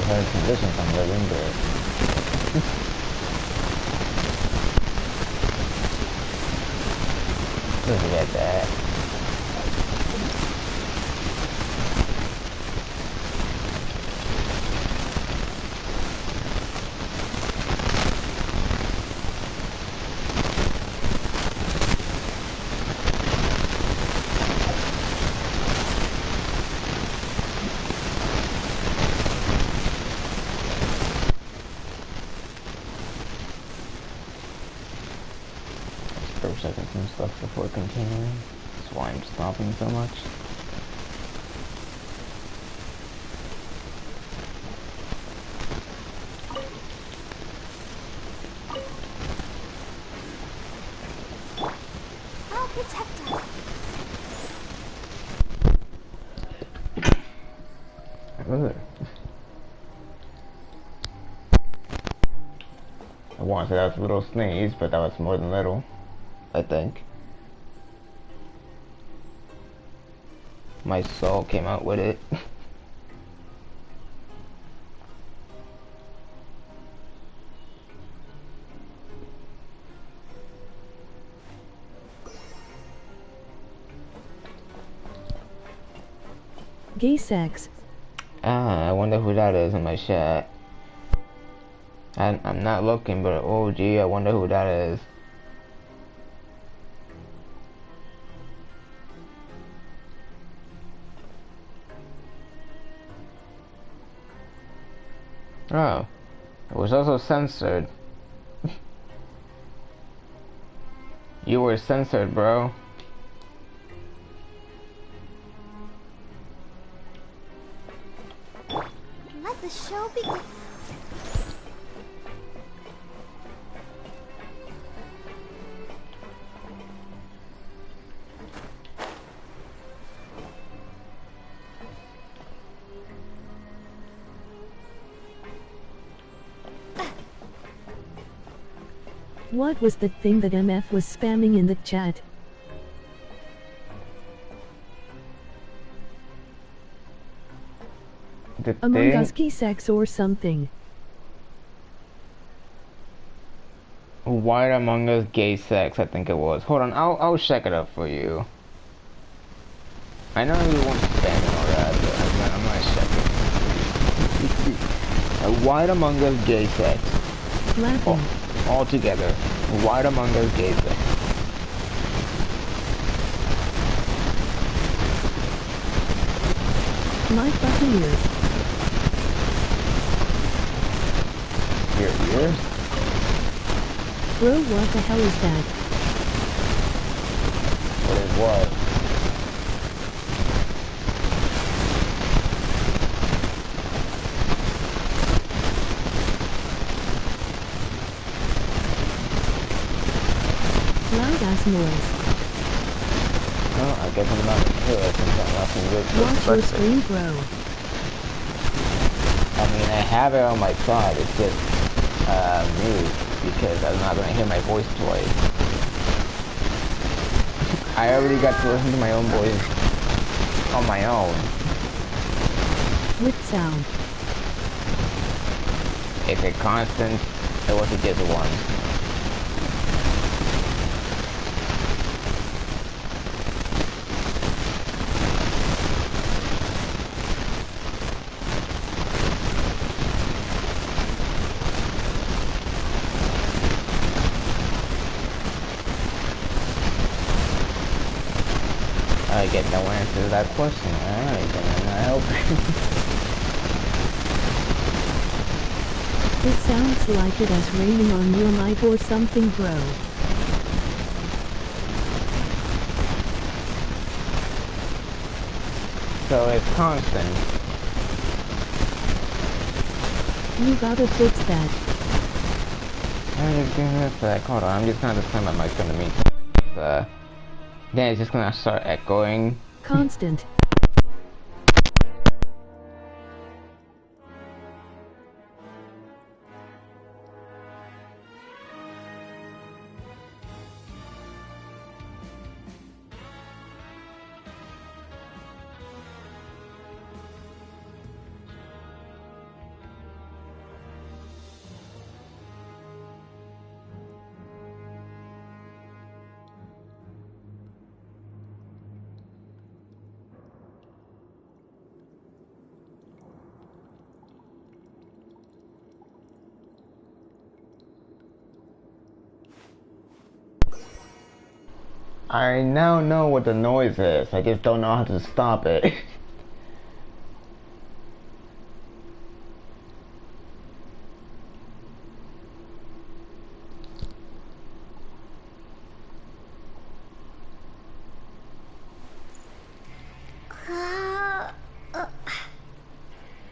her conditions I'm living, but let's forget that. Checking some stuff before continuing. That's why I'm stopping so much. I'll protect us. Ugh. I want to say that was a little sneeze, but that was more than little. I think. My soul came out with it. Gay sex. I wonder who that is in my chat. I'm not looking, but oh gee, I wonder who that is. Oh, it was also censored. You were censored, bro. Let the show begin. What was the thing that MF was spamming in the chat? The Among thing? Us gay sex or something. White Among Us gay sex, I think it was. Hold on, I'll check it up for you. I know you want spam and all that, but I'm not checking. White Among Us gay sex. Laughing. All together. White Among Us gay sex. My fucking ears. Your ears? Bro, what the hell is that? What is what? Loud ass noise. Well, I guess I'm not here since I'm not in good Watch your screen, bro. I mean, I have it on my side, it's just mute because I'm not gonna hear my voice twice. I already got to listen to my own voice on my own. With sound. Is it constant or was it just one? I get no answer to that question. Alright, then I hope. It sounds like it is raining on your mic or something, bro. So it's constant. You gotta fix that. I'm just doing this back. Hold on, I'm just gonna turn my mic on to me. Then it's just gonna start echoing. Constant. I now know what the noise is. I just don't know how to stop it.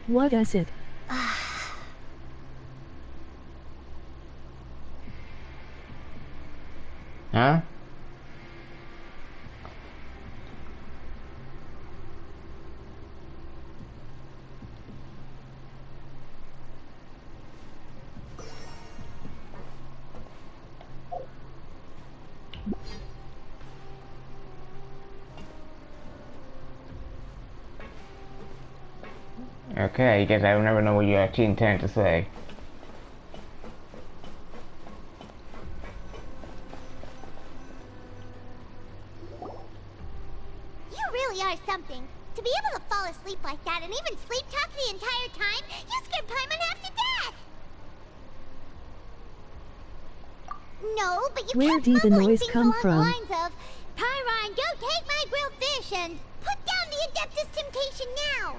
What is it? Huh? Okay, I guess I will never know what you actually intend to say. You really are something. To be able to fall asleep like that and even sleep talk the entire time, you scared Paimon half to death! No, but you Where kept did the mumbling noise things come along from? the lines of, Pyron, go take my grilled fish and put down the Adeptus Temptation now!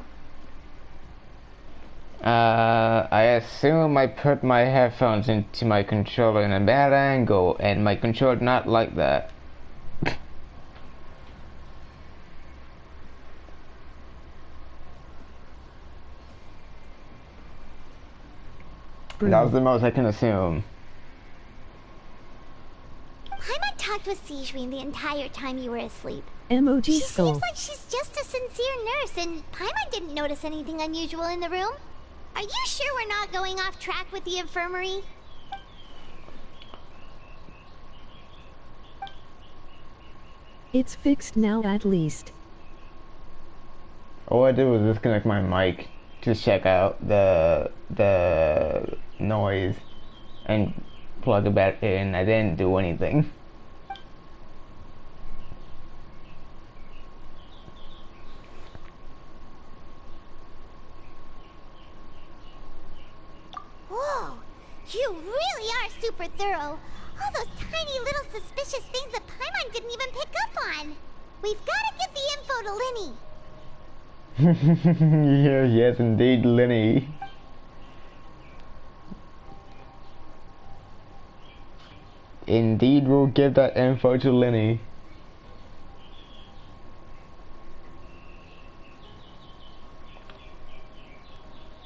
I assume I put my headphones into my controller in a bad angle, and my controller not like that. That was the most I can assume. Paimon talked with Sijouin the entire time you were asleep. Emoji She skull. seems like she's just a sincere nurse, and Paimon didn't notice anything unusual in the room. Are you sure we're not going off track with the infirmary? It's fixed now at least. All I did was disconnect my mic to check out the noise and plug it back in. I didn't do anything. Whoa, you really are super thorough. All those tiny little suspicious things that Paimon didn't even pick up on. We've got to give the info to Linny. Yes, indeed, Linny. Indeed, we'll give that info to Linny.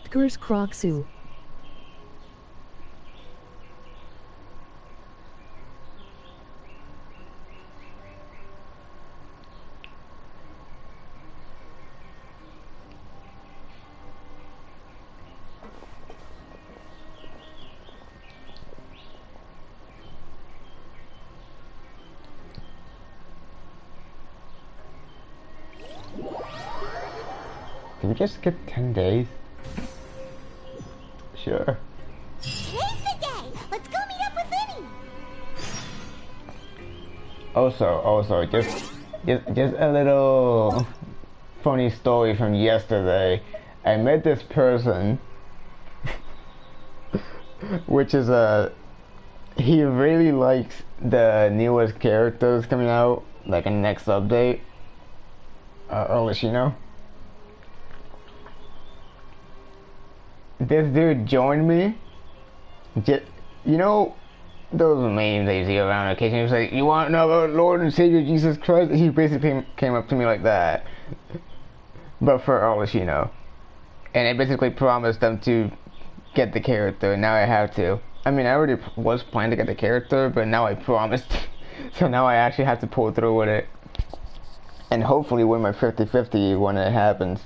Curse Croxu. Did we just skip 10 days? Sure. Today's the day. Let's go meet up with Linny. Also, just a little funny story from yesterday. I met this person, which is he really likes the newest characters coming out, like in the next update. Olashino. This dude joined me. Just, you know, those memes that you see around occasionally. He was like, "You want to know about Lord and Savior Jesus Christ?" He basically came up to me like that, but for all as you know. And I basically promised them to get the character, and now I have to. I mean, I already was planning to get the character, but now I promised. So now I actually have to pull through with it. And hopefully win my 50-50 when it happens.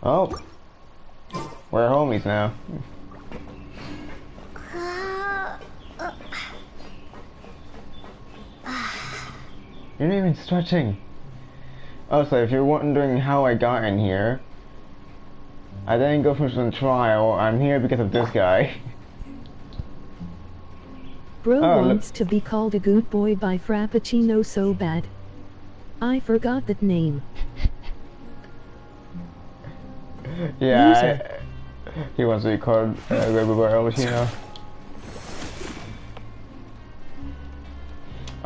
Oh, we're homies now. You're not even stretching. Also, if you're wondering how I got in here, I didn't go for some trial. I'm here because of this guy. Bro Oh, wants to be called a good boy by Frappuccino so bad. I forgot that name. Yeah, He wants to be called everywhere else, you know.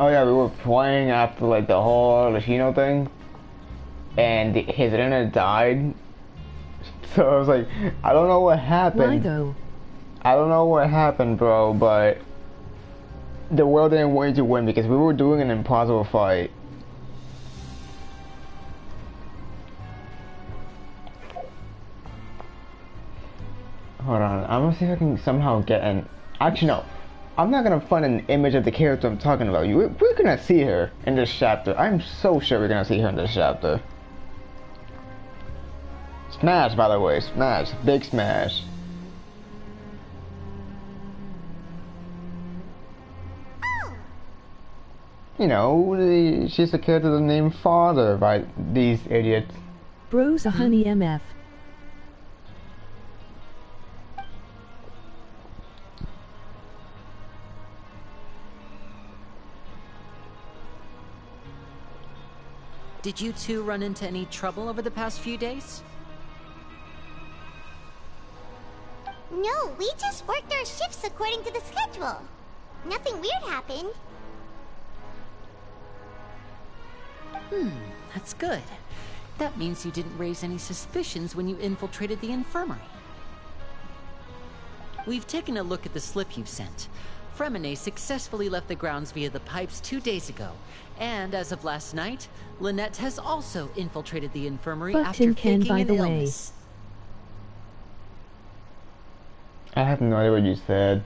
Oh yeah, we were playing after like the whole Latino thing, and his internet died. So I was like, I don't know what happened. Why though? I don't know what happened, bro, but the world didn't want you to win because we were doing an impossible fight. Hold on, I'm gonna see if I can somehow get an... Actually, no. I'm not gonna find an image of the character I'm talking about. We're gonna see her in this chapter. I'm so sure we're gonna see her in this chapter. Smash, by the way. Smash. Big smash. You know, she's the character named Father by these idiots. Bro's a honey MF. Did you two run into any trouble over the past few days? No, we just worked our shifts according to the schedule. Nothing weird happened. That's good. That means you didn't raise any suspicions when you infiltrated the infirmary. We've taken a look at the slip you've sent. Furina successfully left the grounds via the pipes 2 days ago. And as of last night, Lynette has also infiltrated the infirmary But after Tin Can, faking by an the way. illness. I have no idea what you said.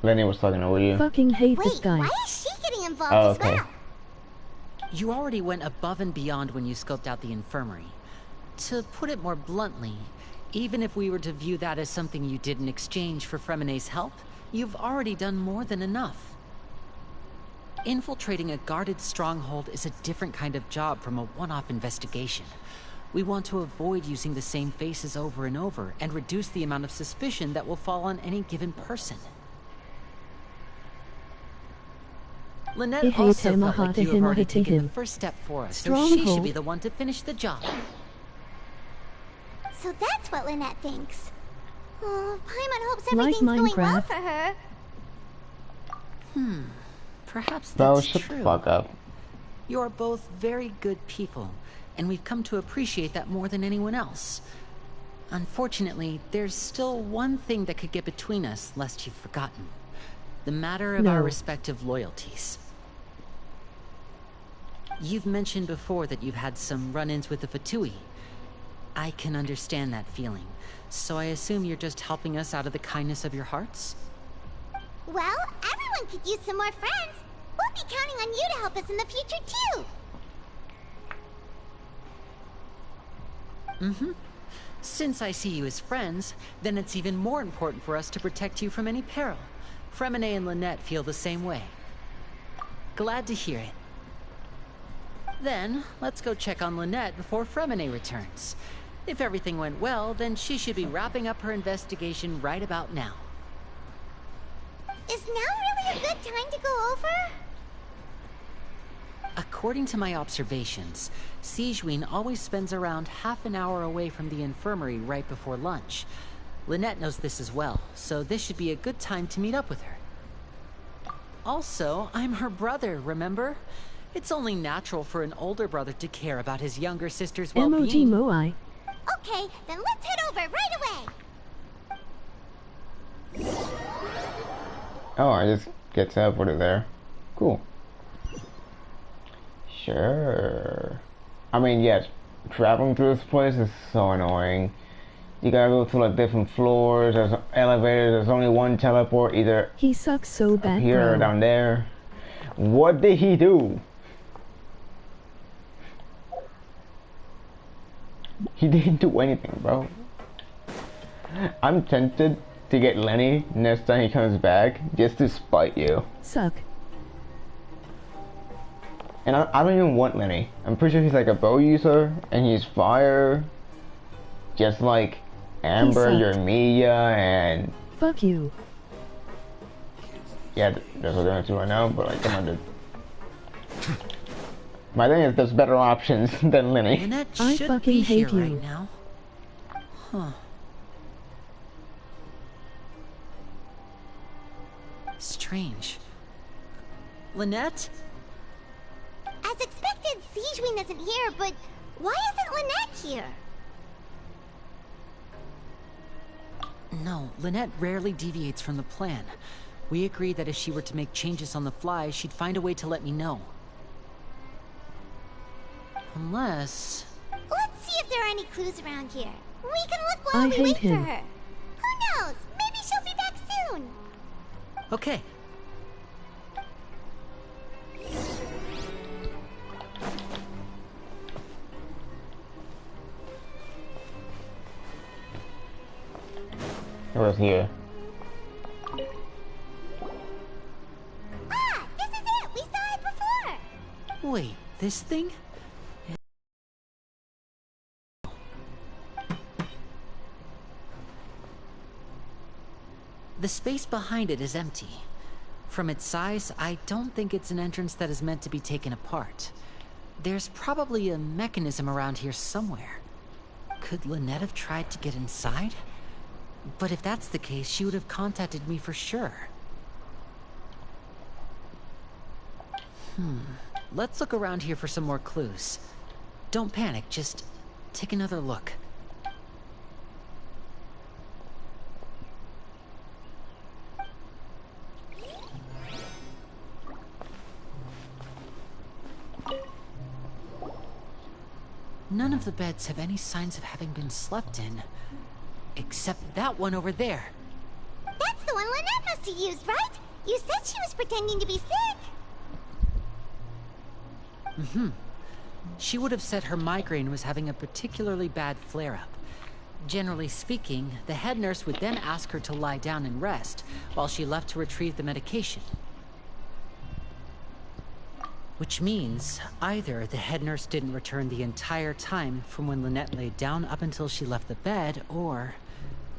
Lenny was talking over you. Fucking hate this Wait, guy. why is she getting involved Oh, as okay. well? You already went above and beyond when you scoped out the infirmary. To put it more bluntly, even if we were to view that as something you did in exchange for Fremina's help, you've already done more than enough. Infiltrating a guarded stronghold is a different kind of job from a one-off investigation. We want to avoid using the same faces over and over and reduce the amount of suspicion that will fall on any given person. Lynette also felt like you have already taken the first step for us, so she should be the one to finish the job. So that's what Lynette thinks. Oh, Paimon hopes Like everything's going well Minecraft. for her. Perhaps Bro, that's shut true. the fuck up. You're both very good people, and we've come to appreciate that more than anyone else. Unfortunately, there's still one thing that could get between us, lest you've forgotten. The matter of our No. respective loyalties. You've mentioned before that you've had some run-ins with the Fatui. I can understand that feeling, so I assume you're just helping us out of the kindness of your hearts? Well, everyone could use some more friends. We'll be counting on you to help us in the future, too. Since I see you as friends, then it's even more important for us to protect you from any peril. Fremine and Lynette feel the same way. Glad to hear it. Then, let's go check on Lynette before Fremine returns. If everything went well, then she should be wrapping up her investigation right about now. Is now really a good time to go over? According to my observations, Sijuin always spends around half an hour away from the infirmary right before lunch. Lynette knows this as well, so this should be a good time to meet up with her. Also, I'm her brother, remember? It's only natural for an older brother to care about his younger sister's Emoji well-being. Moai. Okay, then let's head over right away. Oh, I just get teleported there. Cool. Sure. I mean, yes, traveling through this place is so annoying. You gotta go to like different floors, there's elevators, there's only one teleport, either He sucks so up bad, here or bro. down there. What did he do? He didn't do anything, bro. I'm tempted to get Lenny next time he comes back just to spite you. Suck. And I don't even want Lenny. I'm pretty sure he's like a bow user and he's fire. Just like Amber, sucked. Yermia, and Fuck you. yeah, that's what they're into right now, but like, come on, dude. My thing is there's better options than Lenny. Lynette I should fucking be here hate you. right now. Huh. strange. Lynette? As expected, Sijwin isn't here, but why isn't Lynette here? No, Lynette rarely deviates from the plan. We agreed that if she were to make changes on the fly, she'd find a way to let me know. Unless... Let's see if there are any clues around here. We can look while I we hate wait him. for her. Who knows? Maybe she'll be back soon. Okay. It was here. Ah, this is it! We saw it before! Wait, this thing? The space behind it is empty. From its size, I don't think it's an entrance that is meant to be taken apart. There's probably a mechanism around here somewhere. Could Lynette have tried to get inside? But if that's the case, she would have contacted me for sure. Let's look around here for some more clues. Don't panic, just take another look. None of the beds have any signs of having been slept in. Except that one over there. That's the one Lynette must have used, right? You said she was pretending to be sick. She would have said her migraine was having a particularly bad flare-up. Generally speaking, the head nurse would then ask her to lie down and rest, while she left to retrieve the medication. Which means, either the head nurse didn't return the entire time from when Lynette laid down up until she left the bed, or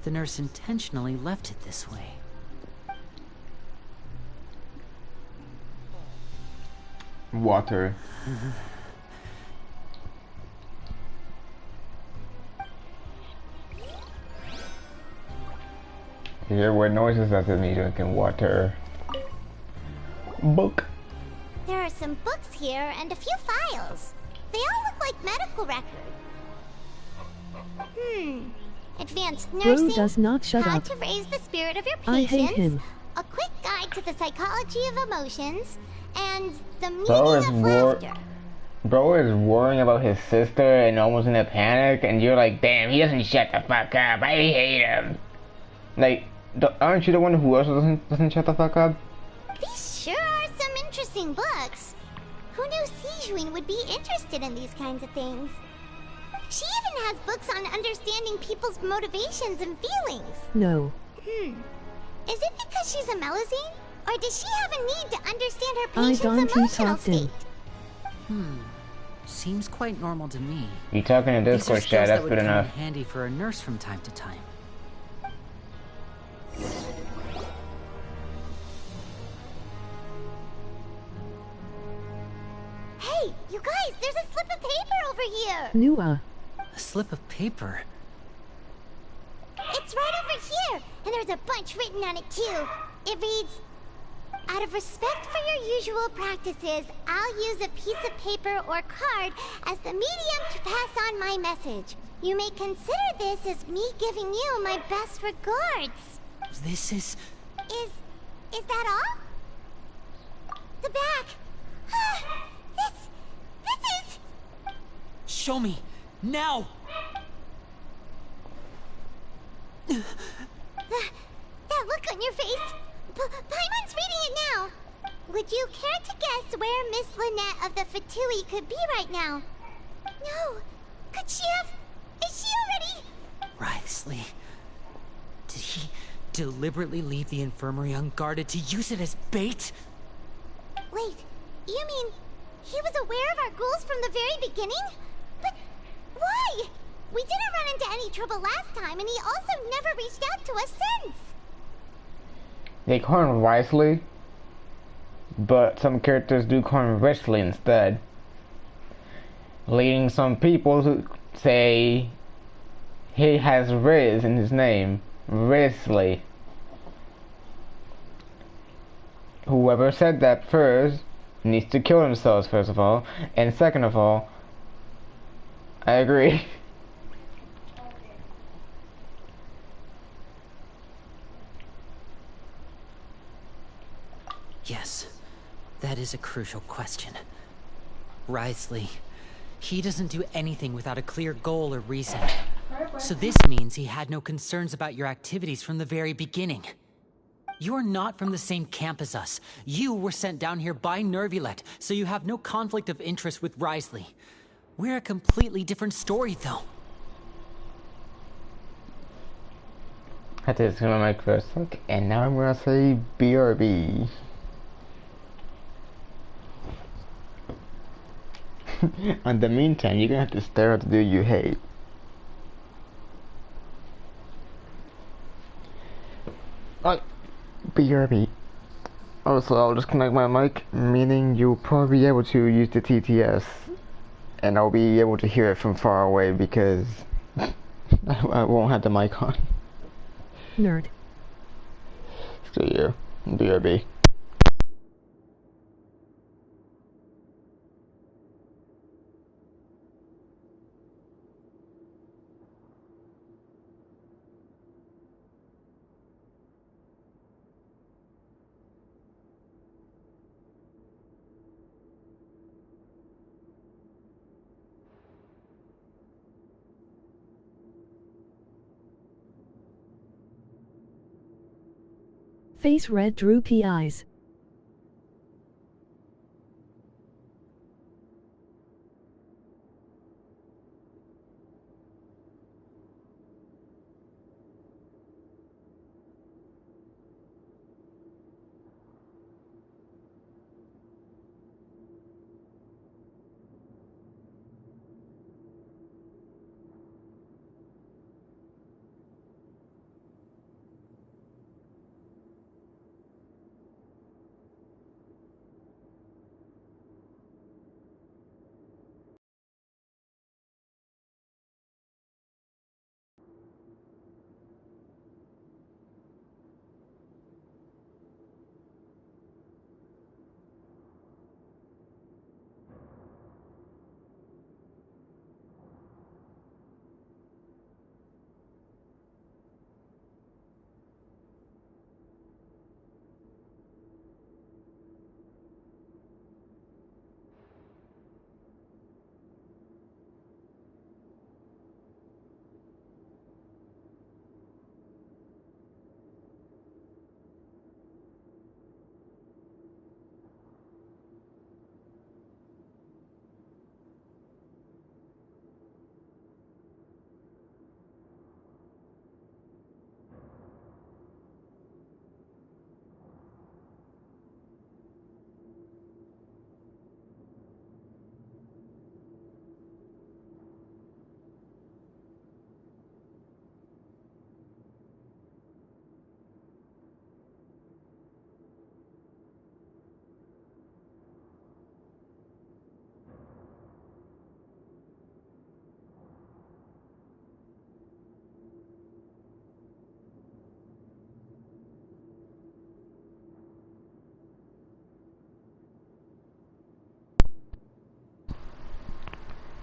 the nurse intentionally left it this way. Water. You hear what noises does it mean drinking water? Book. There are some books here and a few files. They all look like medical records. Advanced Bro nursing, does not shut how up. to raise the spirit of your I patients, hate him. a quick guide to the psychology of emotions, and the Bro meaning of laughter. Bro is worrying about his sister and almost in a panic, and you're like, damn, he doesn't shut the fuck up. I hate him. Like, aren't you the one who also doesn't shut the fuck up? These sure are some interesting books. Who knew Sijwin would be interested in these kinds of things? She even has books on understanding people's motivations and feelings. No. Is it because she's a Melazine? Or does she have a need to understand her I patient's don't emotional talk to. state? Seems quite normal to me. You talking in These are Discord skills chat, that that's would good come enough. in handy for a nurse from time to time. Hey, you guys, there's a slip of paper over here. Nua. A slip of paper. It's right over here, and there's a bunch written on it too. It reads, out of respect for your usual practices, I'll use a piece of paper or card as the medium to pass on my message. You may consider this as me giving you my best regards. This is... Is that all? The back. This is... Show me! Now! That look on your face. Paimon's reading it now. Would you care to guess where Miss Lynette of the Fatui could be right now? No. Could she have... Is she already... Wriothesley. Did he deliberately leave the infirmary unguarded to use it as bait? Wait, you mean he was aware of our goals from the very beginning? But why? We didn't run into any trouble last time, and he also never reached out to us since. They call him Risley, but some characters do call him Risley instead, leading some people to say he has Riz in his name, Risley. Whoever said that first needs to kill themselves, first of all. And second of all, I agree. Yes, that is a crucial question. Wriothesley, he doesn't do anything without a clear goal or reason. So this means he had no concerns about your activities from the very beginning. You are not from the same camp as us. You were sent down here by Nervulet, so you have no conflict of interest with Wriothesley. We're a completely different story, though. I had to just my mic first, and now I'm gonna say BRB. In the meantime, you're gonna have to stare at the dude you hate. BRB. Also, I'll disconnect my mic, meaning you'll probably be able to use the TTS, and I'll be able to hear it from far away because I won't have the mic on. Nerd. Screw you, BRB. Face red, droopy eyes.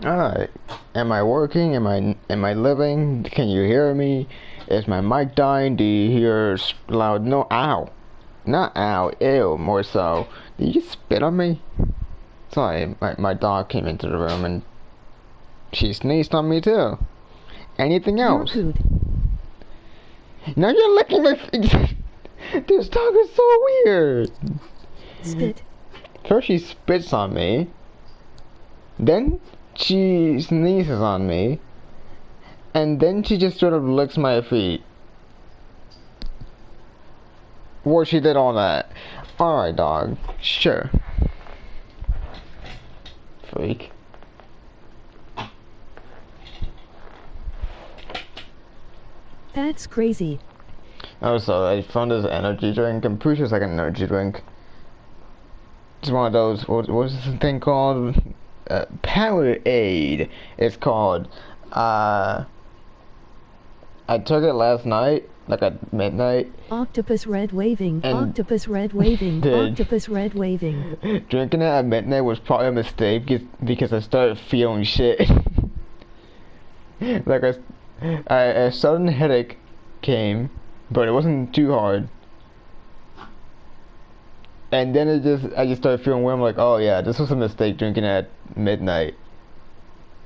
Alright. Am I working? Am I living? Can you hear me? Is my mic dying? Do you hear loud no ow? Not ow, ew, more so. Did you spit on me? Sorry, my dog came into the room and she sneezed on me too. Anything else? Your food. Now you're licking my face. This dog is so weird. Spit. First she spits on me. Then she sneezes on me. And then she just sort of licks my feet. Well, she did all that. Alright, dog. Sure. Freak. That's crazy. Oh, so I found this energy drink. I'm pretty sure it's like an energy drink. It's one of those, what's this thing called? Powerade. It's called. I took it last night like at midnight. Octopus red waving. And Octopus red waving. dude, Octopus red waving. drinking it at midnight was probably a mistake because I started feeling shit. Like a sudden headache came, but it wasn't too hard. And then I just started feeling weird. I'm like, oh yeah, this was a mistake drinking it at midnight.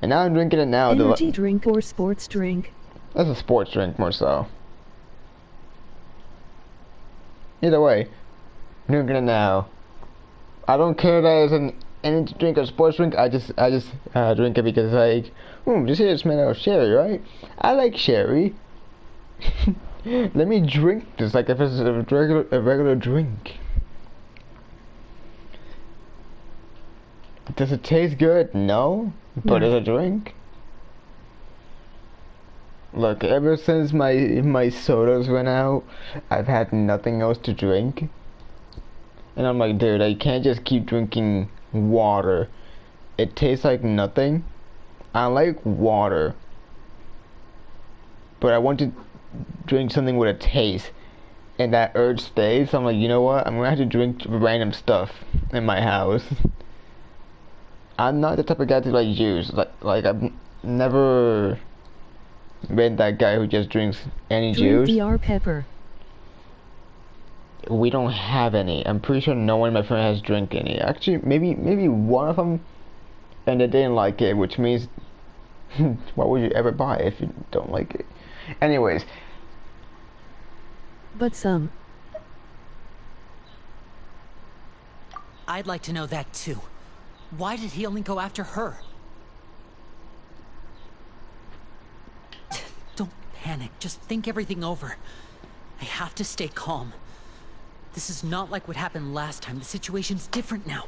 And now I'm drinking it now. Energy drink or sports drink? That's a sports drink more so. Either way, I'm drinking it now. I don't care that it's an energy drink or sports drink. I just drink it because like, this here is made out of sherry, right? I like sherry. Let me drink this like if it's a regular drink. Does it taste good? No, but No. it's a drink. Look, ever since my sodas went out, I've had nothing else to drink. And I'm like, dude, I can't just keep drinking water. It tastes like nothing. I like water, but I want to drink something with a taste. And that urge stays, so I'm like, you know what? I'm gonna have to drink random stuff in my house. I'm not the type of guy to like juice. Like I've never been that guy who just drinks any Drink juice. DR pepper. We don't have any. I'm pretty sure no one in my friend has drink any. Actually, maybe one of them, and they didn't like it, which means why would you ever buy it if you don't like it? Anyways, But some. I'd like to know that too. Why did he only go after her? Don't panic. Just think everything over. I have to stay calm. This is not like what happened last time. The situation's different now.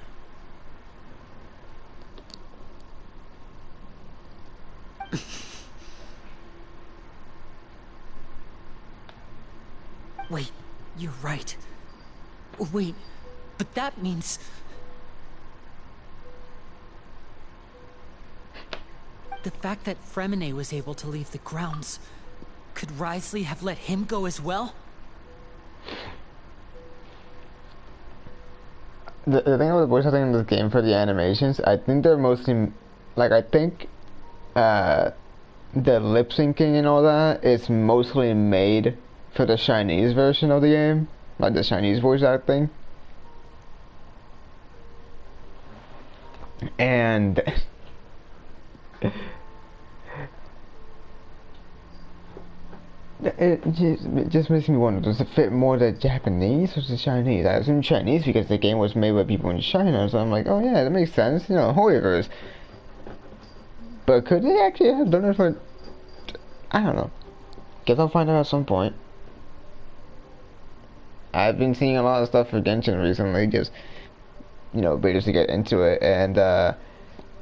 Wait, you're right. Wait, but that means... The fact that Furina was able to leave the grounds, could Wriothesley have let him go as well? the thing about the voice acting in this game for the animations, I think they're mostly like the lip syncing and all that is mostly made for the Chinese version of the game, like the Chinese voice acting. And it just makes me wonder, does it fit more the Japanese or the Chinese? I assume Chinese because the game was made by people in China, so I'm like, oh yeah, that makes sense, you know, Hoyoverse. But could they actually have done it for... I don't know. Guess I'll find out at some point. I've been seeing a lot of stuff for Genshin recently, just, you know, betas to get into it, and,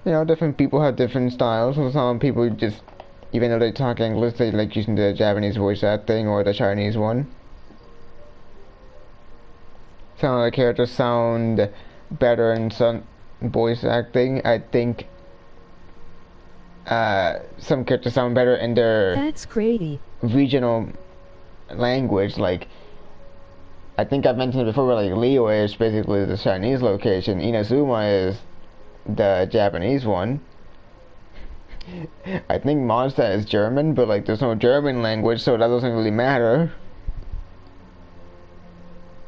you know, different people have different styles, so some people just, even though they talk English, they like using the Japanese voice acting or the Chinese one. Some of the characters sound better in some voice acting. I think some characters sound better in their That's crazy. regional language. Like, I think I've mentioned it before, but like Liyue is basically the Chinese location, Inazuma is the Japanese one. I think Mondstadt is German, but like there's no German language, so that doesn't really matter.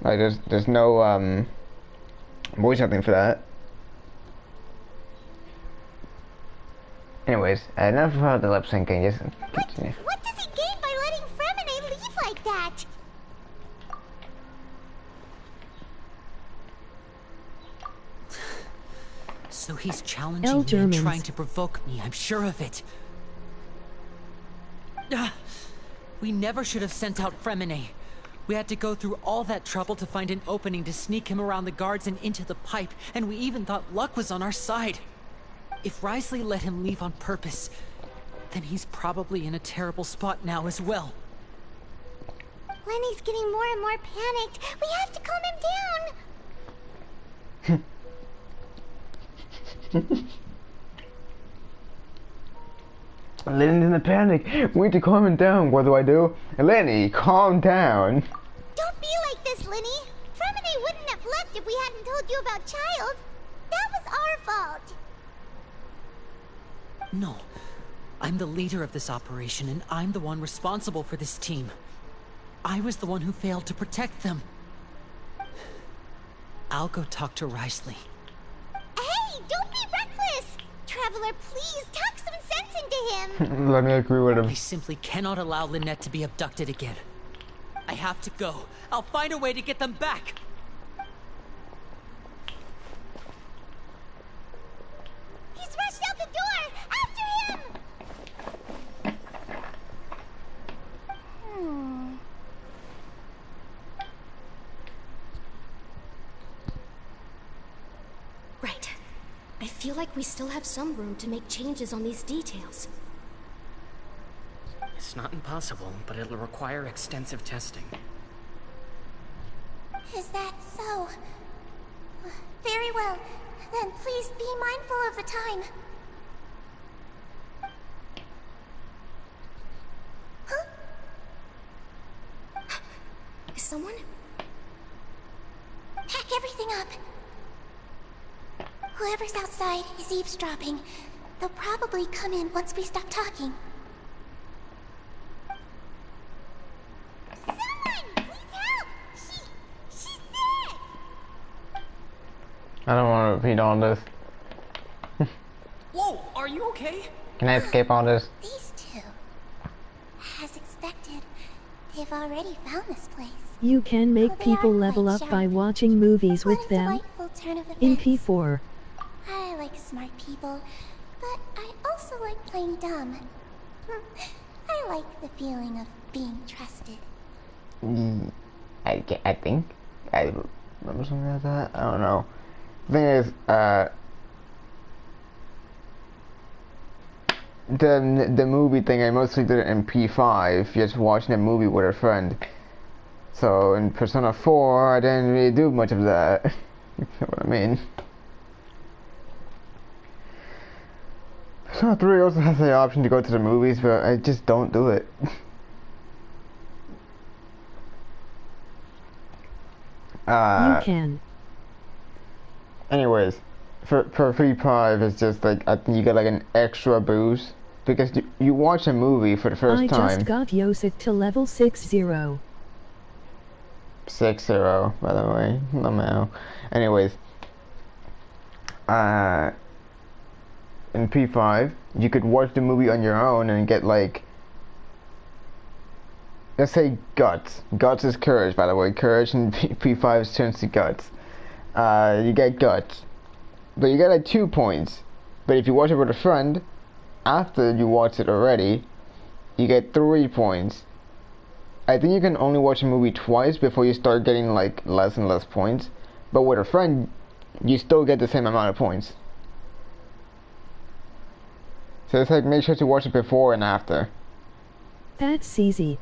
Like there's no voice acting for that. Anyways, enough about the lip syncing. Just continue. What does he gain by letting Furina leave like that? So he's challenging L me and Germans. trying to provoke me, I'm sure of it. We never should have sent out Furina. We had to go through all that trouble to find an opening to sneak him around the guards and into the pipe, and we even thought luck was on our side. If Wriothesley let him leave on purpose, then he's probably in a terrible spot now as well. Lenny's getting more and more panicked. We have to calm him down. Lenny's in a panic. We need to calm him down. What do? Lenny, calm down. Don't be like this, Lenny. Fremine wouldn't have left if we hadn't told you about Child. That was our fault. No. I'm the leader of this operation, and I'm the one responsible for this team. I was the one who failed to protect them. I'll go talk to Risley. Hey, don't be reckless! Traveler, please talk some sense into him. Let me agree with him. I simply cannot allow Lynette to be abducted again. I have to go. I'll find a way to get them back. He's rushed out the door! After him! Right. I feel like we still have some room to make changes on these details. It's not impossible, but it'll require extensive testing. Is that so? Very well. Then please be mindful of the time. Huh? Is someone? Pack everything up. Whoever's outside is eavesdropping. They'll probably come in once we stop talking. Someone! Please help! She's sick! I don't want to repeat all this. Whoa, are you okay? Can I escape all this? These two. As expected, they've already found this place. You can make people level up by watching movies What with a them delightful turn of in events. P4. I like smart people, but I also like playing dumb. I like the feeling of being trusted. I think I remember something like that. I don't know. The thing is, the movie thing, I mostly did it in P5, just watching a movie with a friend. So in Persona 4, I didn't really do much of that. You know what I mean? Persona 3 also has the option to go to the movies, but I just don't do it. You can. Anyways, for P5, it's just like, I think you get like an extra boost. Because you watch a movie for the first I time. just got Yosik to level 60. 6-0, by the way. No matter. Anyways, in P5, you could watch the movie on your own and get like, let's say Guts. Guts is Courage, by the way. Courage in P5 turns to Guts. You get Guts, but you get like 2 points. But if you watch it with a friend, after you watch it already, you get 3 points. I think you can only watch a movie twice before you start getting like less and less points. But with a friend, you still get the same amount of points. So it's like, make sure to watch it before and after. That's easy.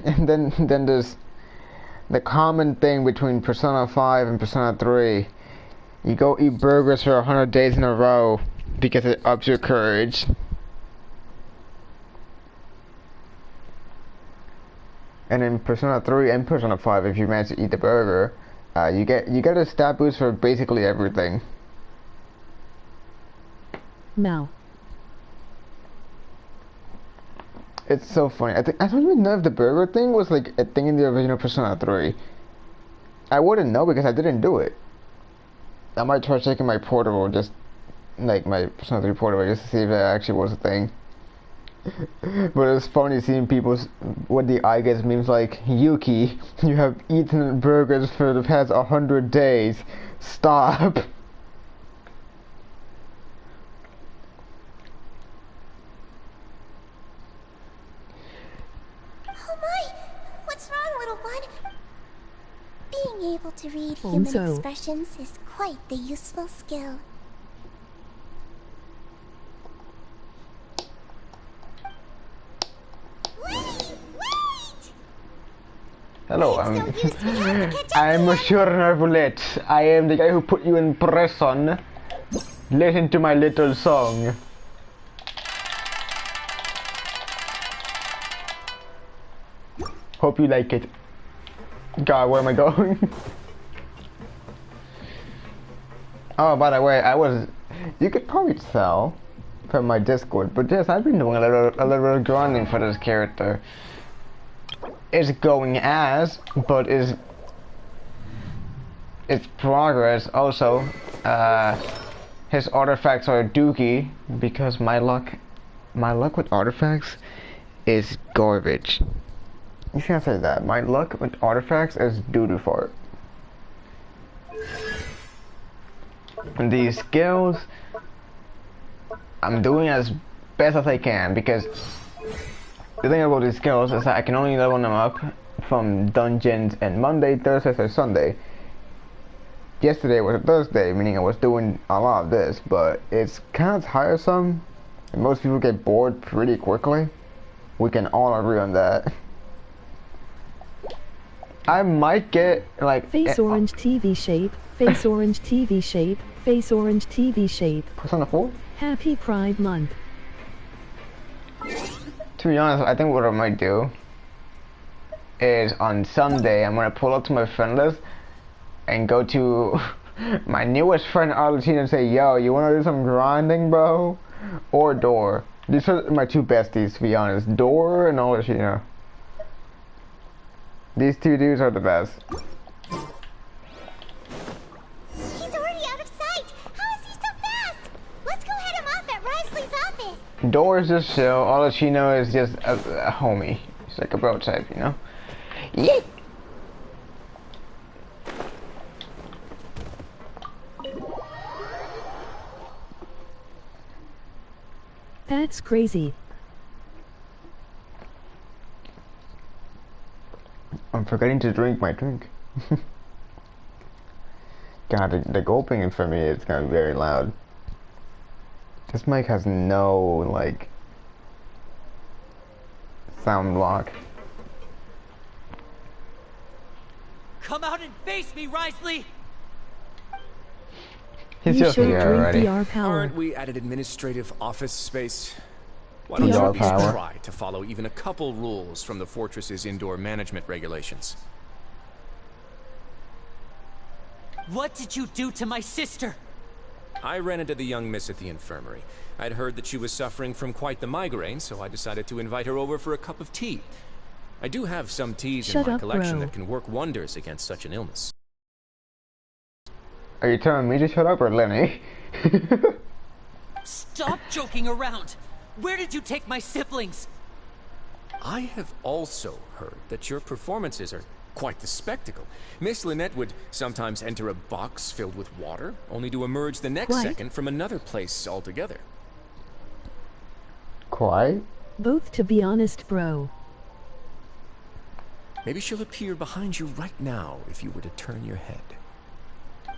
And then there's the common thing between Persona 5 and Persona 3. You go eat burgers for 100 days in a row because it ups your courage. And in Persona 3 and Persona 5, if you manage to eat the burger, you get a stat boost for basically everything. Mal. It's so funny. I don't even know if the burger thing was like a thing in the original Persona 3. I wouldn't know because I didn't do it. I might try checking my portable, just like my Persona 3 portable, just to see if it actually was a thing. But it's funny seeing people's what the I guess memes like, Yuki, you have eaten burgers for the past 100 days. Stop. Oh my! What's wrong, little one? Being able to read human Also, expressions is quite the useful skill. Wait! Hello, I'm so used to having to catch up I'm to Monsieur Nervoulet. I am the guy who put you in prison. Listen to my little song. Hope you like it. God, where am I going? Oh, by the way, you could probably tell from my Discord, but yes, I've been doing a little bit of grinding for this character. It's going but it's progress. Also, his artifacts are dookie because my luck with artifacts is garbage. You can't say that. My luck with artifacts is doo-doo fart. And these skills, I'm doing as best as I can because the thing about these skills is that I can only level them up from dungeons and Monday, Thursday, or Sunday. Yesterday was a Thursday, meaning I was doing a lot of this, but it's kind of tiresome and most people get bored pretty quickly. We can all agree on that. I might get like face orange TV shape, face orange TV shape, face orange TV shape. Persona 4? Happy Pride Month. To be honest, I think what I might do is on Sunday I'm gonna pull up to my friend list and go to my newest friend Argentina and say, yo, you wanna do some grinding, bro? Or Door. These are my two besties, to be honest. Door and Argentina. These two dudes are the best. He's already out of sight! How is he so fast? Let's go head him off at Risley's office! Door is just chill. All that she knows is just a homie. She's like a bro type, you know? Yeah. That's crazy. I'm forgetting to drink my drink. God, the gulping for me is gonna be very loud. This mic has no, like, sound block. Come out and face me, Risley! He's You just should here drink already. VR power. Aren't we at an administrative office space? Why VR don't you at least power. try to follow even a couple rules from the fortress's indoor management regulations? What did you do to my sister? I ran into the young miss at the infirmary. I'd heard that she was suffering from quite the migraine, so I decided to invite her over for a cup of tea. I do have some teas Shut in my up, collection bro. that can work wonders against such an illness. Are you telling me to shut up or Lenny? Stop joking around! Where did you take my siblings? I have also heard that your performances are quite the spectacle. Miss Lynette would sometimes enter a box filled with water, only to emerge the next What? second from another place altogether. Quiet? Both, to be honest, bro. Maybe she'll appear behind you right now if you were to turn your head.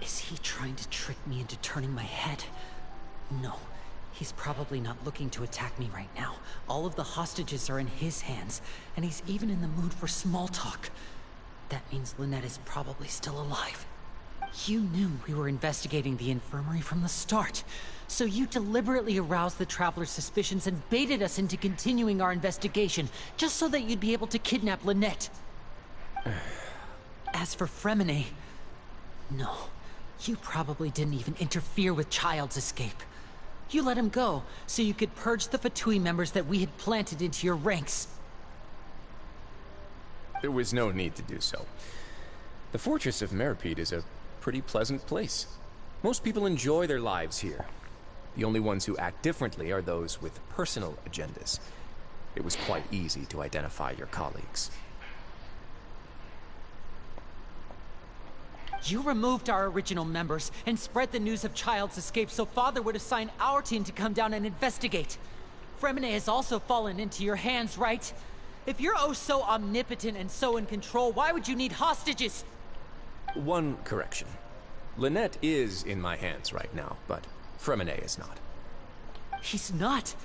Is he trying to trick me into turning my head? No. He's probably not looking to attack me right now. All of the hostages are in his hands, and he's even in the mood for small talk. That means Lynette is probably still alive. You knew we were investigating the infirmary from the start, so you deliberately aroused the Traveler's suspicions and baited us into continuing our investigation, just so that you'd be able to kidnap Lynette. As for Fremine, no, you probably didn't even interfere with Child's escape. You let him go, so you could purge the Fatui members that we had planted into your ranks. There was no need to do so. The fortress of Meripede is a pretty pleasant place. Most people enjoy their lives here. The only ones who act differently are those with personal agendas. It was quite easy to identify your colleagues. You removed our original members and spread the news of Child's escape so Father would assign our team to come down and investigate. Fremine has also fallen into your hands, right? If you're oh so omnipotent and so in control, why would you need hostages? One correction. Lynette is in my hands right now, but Fremine is not. He's not.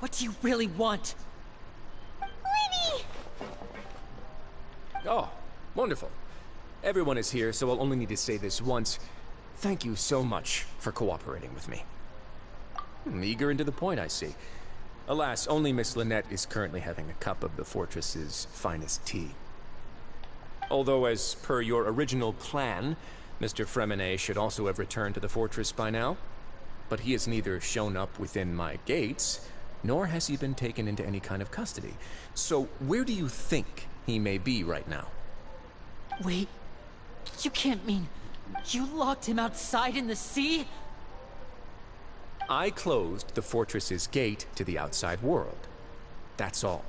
What do you really want? Lenny! Oh, wonderful. Everyone is here, so I'll only need to say this once. Thank you so much for cooperating with me. Eager and to the point, I see. Alas, only Miss Lynette is currently having a cup of the fortress's finest tea. Although, as per your original plan, Mr. Fremine should also have returned to the fortress by now. But he has neither shown up within my gates, nor has he been taken into any kind of custody. So, where do you think he may be right now? Wait, you can't mean you locked him outside in the sea? I closed the fortress's gate to the outside world. That's all.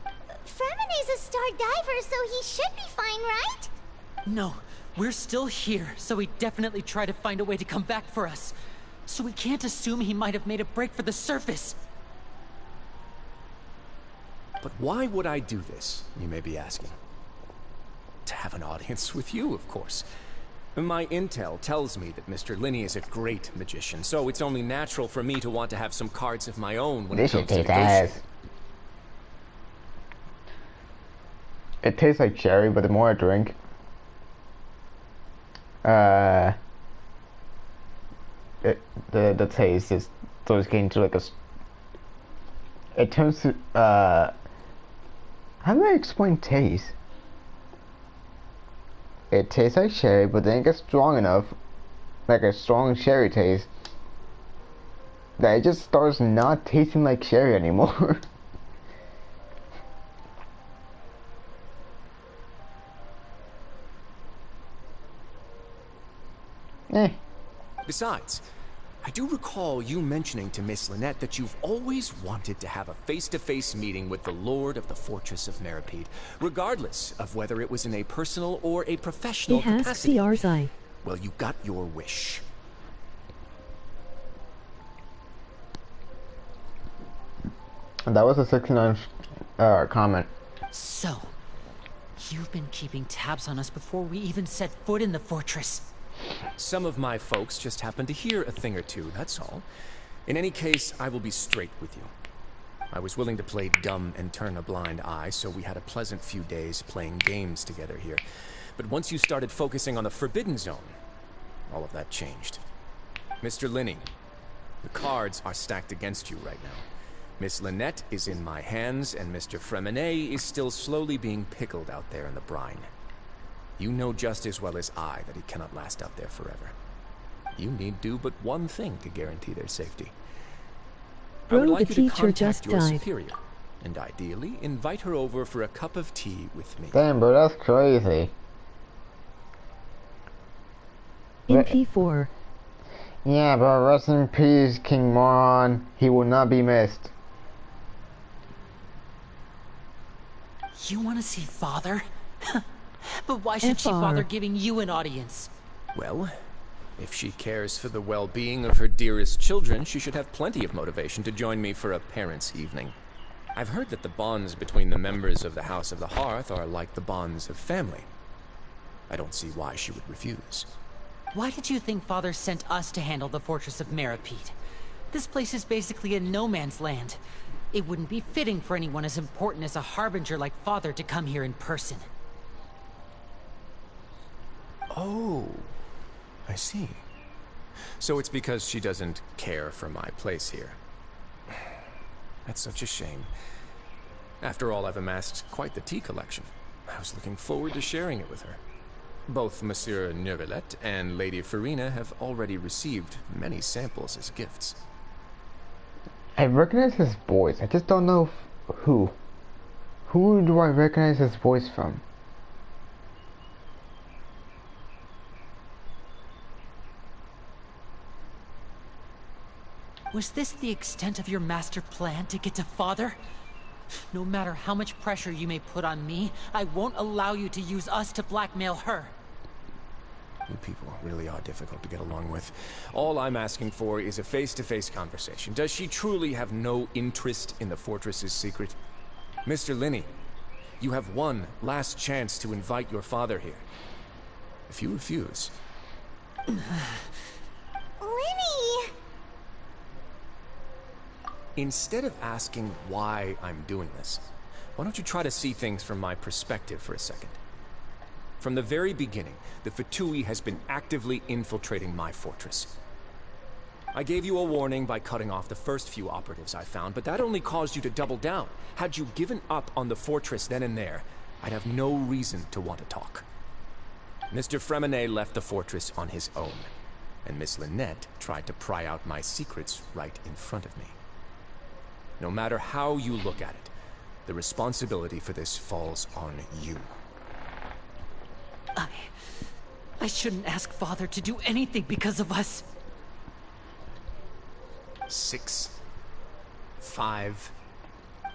Fremine's a star diver, so he should be fine, right? No, we're still here, so he definitely tried to find a way to come back for us. So we can't assume he might have made a break for the surface. But why would I do this, you may be asking? To have an audience with you, of course. My intel tells me that Mr. Linney is a great magician, so it's only natural for me to want to have some cards of my own when it comes to negotiating. It tastes like cherry, but the more I drink, the taste just starts getting to like a. It turns to how do I explain taste? It tastes like cherry, but then it gets strong enough, like a strong cherry taste, that it just starts not tasting like cherry anymore. Besides, I do recall you mentioning to Miss Lynette that you've always wanted to have a face-to-face meeting with the Lord of the Fortress of Meripede, regardless of whether it was in a personal or a professional capacity. Well, you got your wish. And that was a 69 comment. So, you've been keeping tabs on us before we even set foot in the fortress. Some of my folks just happened to hear a thing or two, that's all. In any case, I will be straight with you. I was willing to play dumb and turn a blind eye, so we had a pleasant few days playing games together here. But once you started focusing on the Forbidden Zone, all of that changed. Mr. Linney, the cards are stacked against you right now. Miss Lynette is in my hands, and Mr. Fremine is still slowly being pickled out there in the brine. You know just as well as I that he cannot last out there forever. You need do but one thing to guarantee their safety. I would like you to contact your superior, and ideally invite her over for a cup of tea with me. Damn, bro, that's crazy. In P4. Yeah, but rest in peace, King Moron. He will not be missed. You want to see Father? But why should she bother giving you an audience? Well, if she cares for the well-being of her dearest children, she should have plenty of motivation to join me for a parents' evening. I've heard that the bonds between the members of the House of the Hearth are like the bonds of family. I don't see why she would refuse. Why did you think Father sent us to handle the Fortress of Meripede? This place is basically a no-man's land. It wouldn't be fitting for anyone as important as a harbinger like Father to come here in person. Oh, I see. So it's because she doesn't care for my place here. That's such a shame. After all, I've amassed quite the tea collection. I was looking forward to sharing it with her. Both Monsieur Neuvillette and Lady Furina have already received many samples as gifts. I recognize his voice. I just don't know who. Who do I recognize his voice from? Was this the extent of your master plan to get to Father? No matter how much pressure you may put on me, I won't allow you to use us to blackmail her. You people really are difficult to get along with. All I'm asking for is a face-to-face conversation. Does she truly have no interest in the fortress's secret? Mr. Linney, you have one last chance to invite your father here. If you refuse... Linney! Instead of asking why I'm doing this, why don't you try to see things from my perspective for a second? From the very beginning, the Fatui has been actively infiltrating my fortress. I gave you a warning by cutting off the first few operatives I found, but that only caused you to double down. Had you given up on the fortress then and there, I'd have no reason to want to talk. Mr. Fremine left the fortress on his own, and Miss Lynette tried to pry out my secrets right in front of me. No matter how you look at it, the responsibility for this falls on you. I shouldn't ask Father to do anything because of us. 6, 5...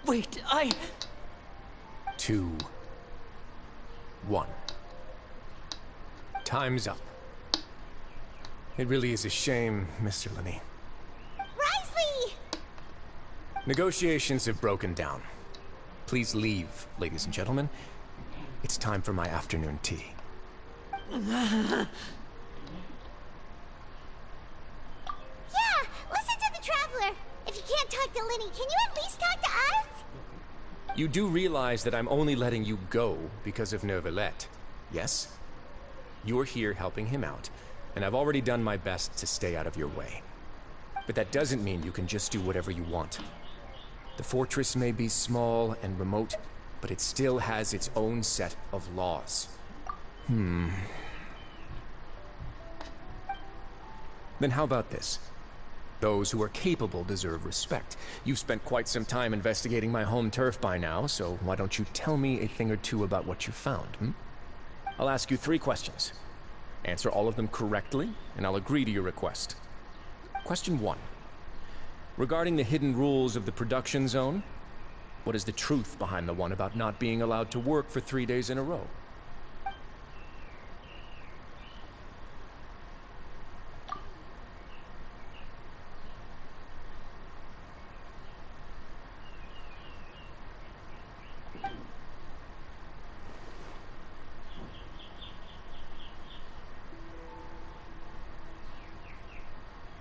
Wait, 2, 1. Time's up. It really is a shame, Mr. Linney. Risley! Negotiations have broken down. Please leave, ladies and gentlemen. It's time for my afternoon tea. Yeah, listen to the Traveler. If you can't talk to Linny, can you at least talk to us? You do realize that I'm only letting you go because of Neuvillette, yes? You're here helping him out, and I've already done my best to stay out of your way. But that doesn't mean you can just do whatever you want. The fortress may be small and remote, but it still has its own set of laws. Then how about this? Those who are capable deserve respect. You've spent quite some time investigating my home turf by now, so why don't you tell me a thing or two about what you found, I'll ask you 3 questions. Answer all of them correctly, and I'll agree to your request. Question 1. Regarding the hidden rules of the production zone, what is the truth behind the one about not being allowed to work for 3 days in a row?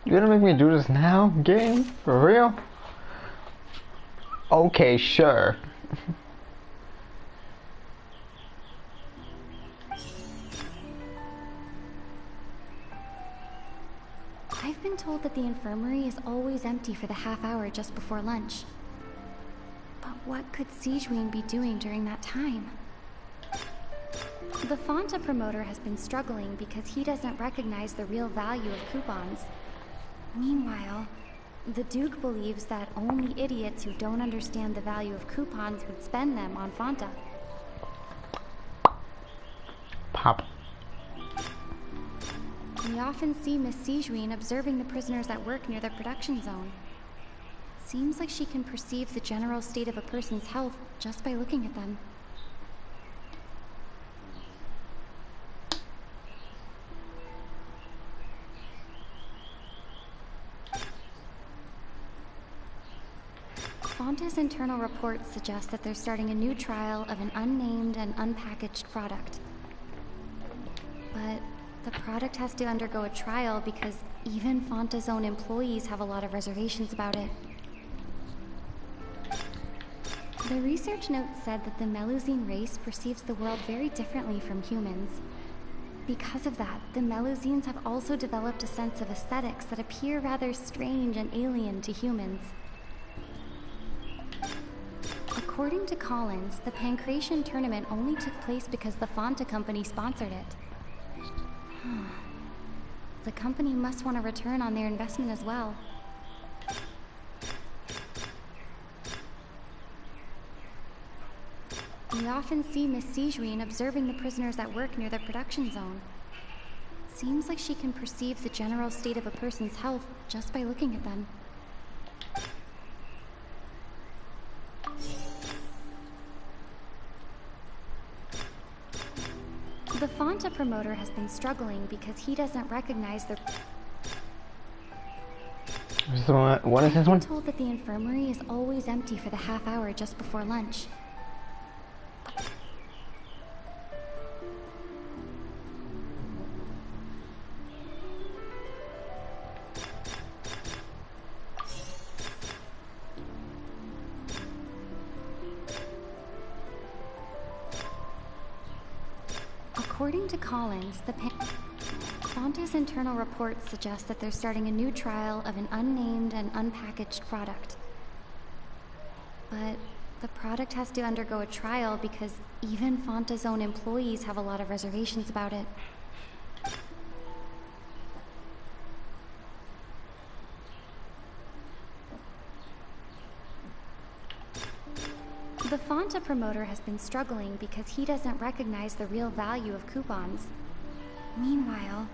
You're gonna make me do this now, game? For real? Okay, sure. I've been told that the infirmary is always empty for the half hour just before lunch. But what could Sijuin be doing during that time? The Fonta promoter has been struggling because he doesn't recognize the real value of coupons. Meanwhile, the Duke believes that only idiots who don't understand the value of coupons would spend them on Fonta. Pop. We often see Miss Sijuin observing the prisoners at work near the production zone. Seems like she can perceive the general state of a person's health just by looking at them. Fonta's internal reports suggest that they're starting a new trial of an unnamed and unpackaged product. But the product has to undergo a trial because even Fonta's own employees have a lot of reservations about it. The research note said that the Melusine race perceives the world very differently from humans. Because of that, the Melusines have also developed a sense of aesthetics that appear rather strange and alien to humans. According to Collins, the Pancration tournament only took place because the Fonta company sponsored it. The company must want a return on their investment as well. We often see Miss Sijuin observing the prisoners at work near the production zone. Seems like she can perceive the general state of a person's health just by looking at them. The Fonta promoter has been struggling because he doesn't recognize the... So, what is this one? I'm told that the infirmary is always empty for the half hour just before lunch. According to Collins, Fonta's internal reports suggest that they're starting a new trial of an unnamed and unpackaged product. But the product has to undergo a trial because even Fonta's own employees have a lot of reservations about it. The Fonta promoter has been struggling because he doesn't recognize the real value of coupons. Meanwhile,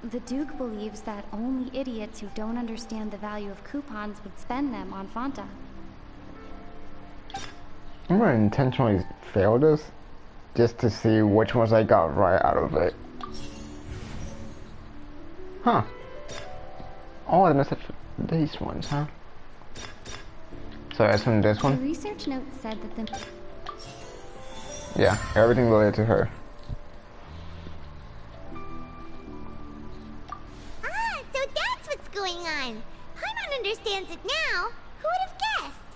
the Duke believes that only idiots who don't understand the value of coupons would spend them on Fonta. I'm gonna intentionally fail this just to see which ones I got right out of it. Huh. Oh, I missed these ones, huh? So that's from this The one? research note said that the... Yeah, everything related to her. Ah, so that's what's going on. Paimon understands it now. Who would have guessed?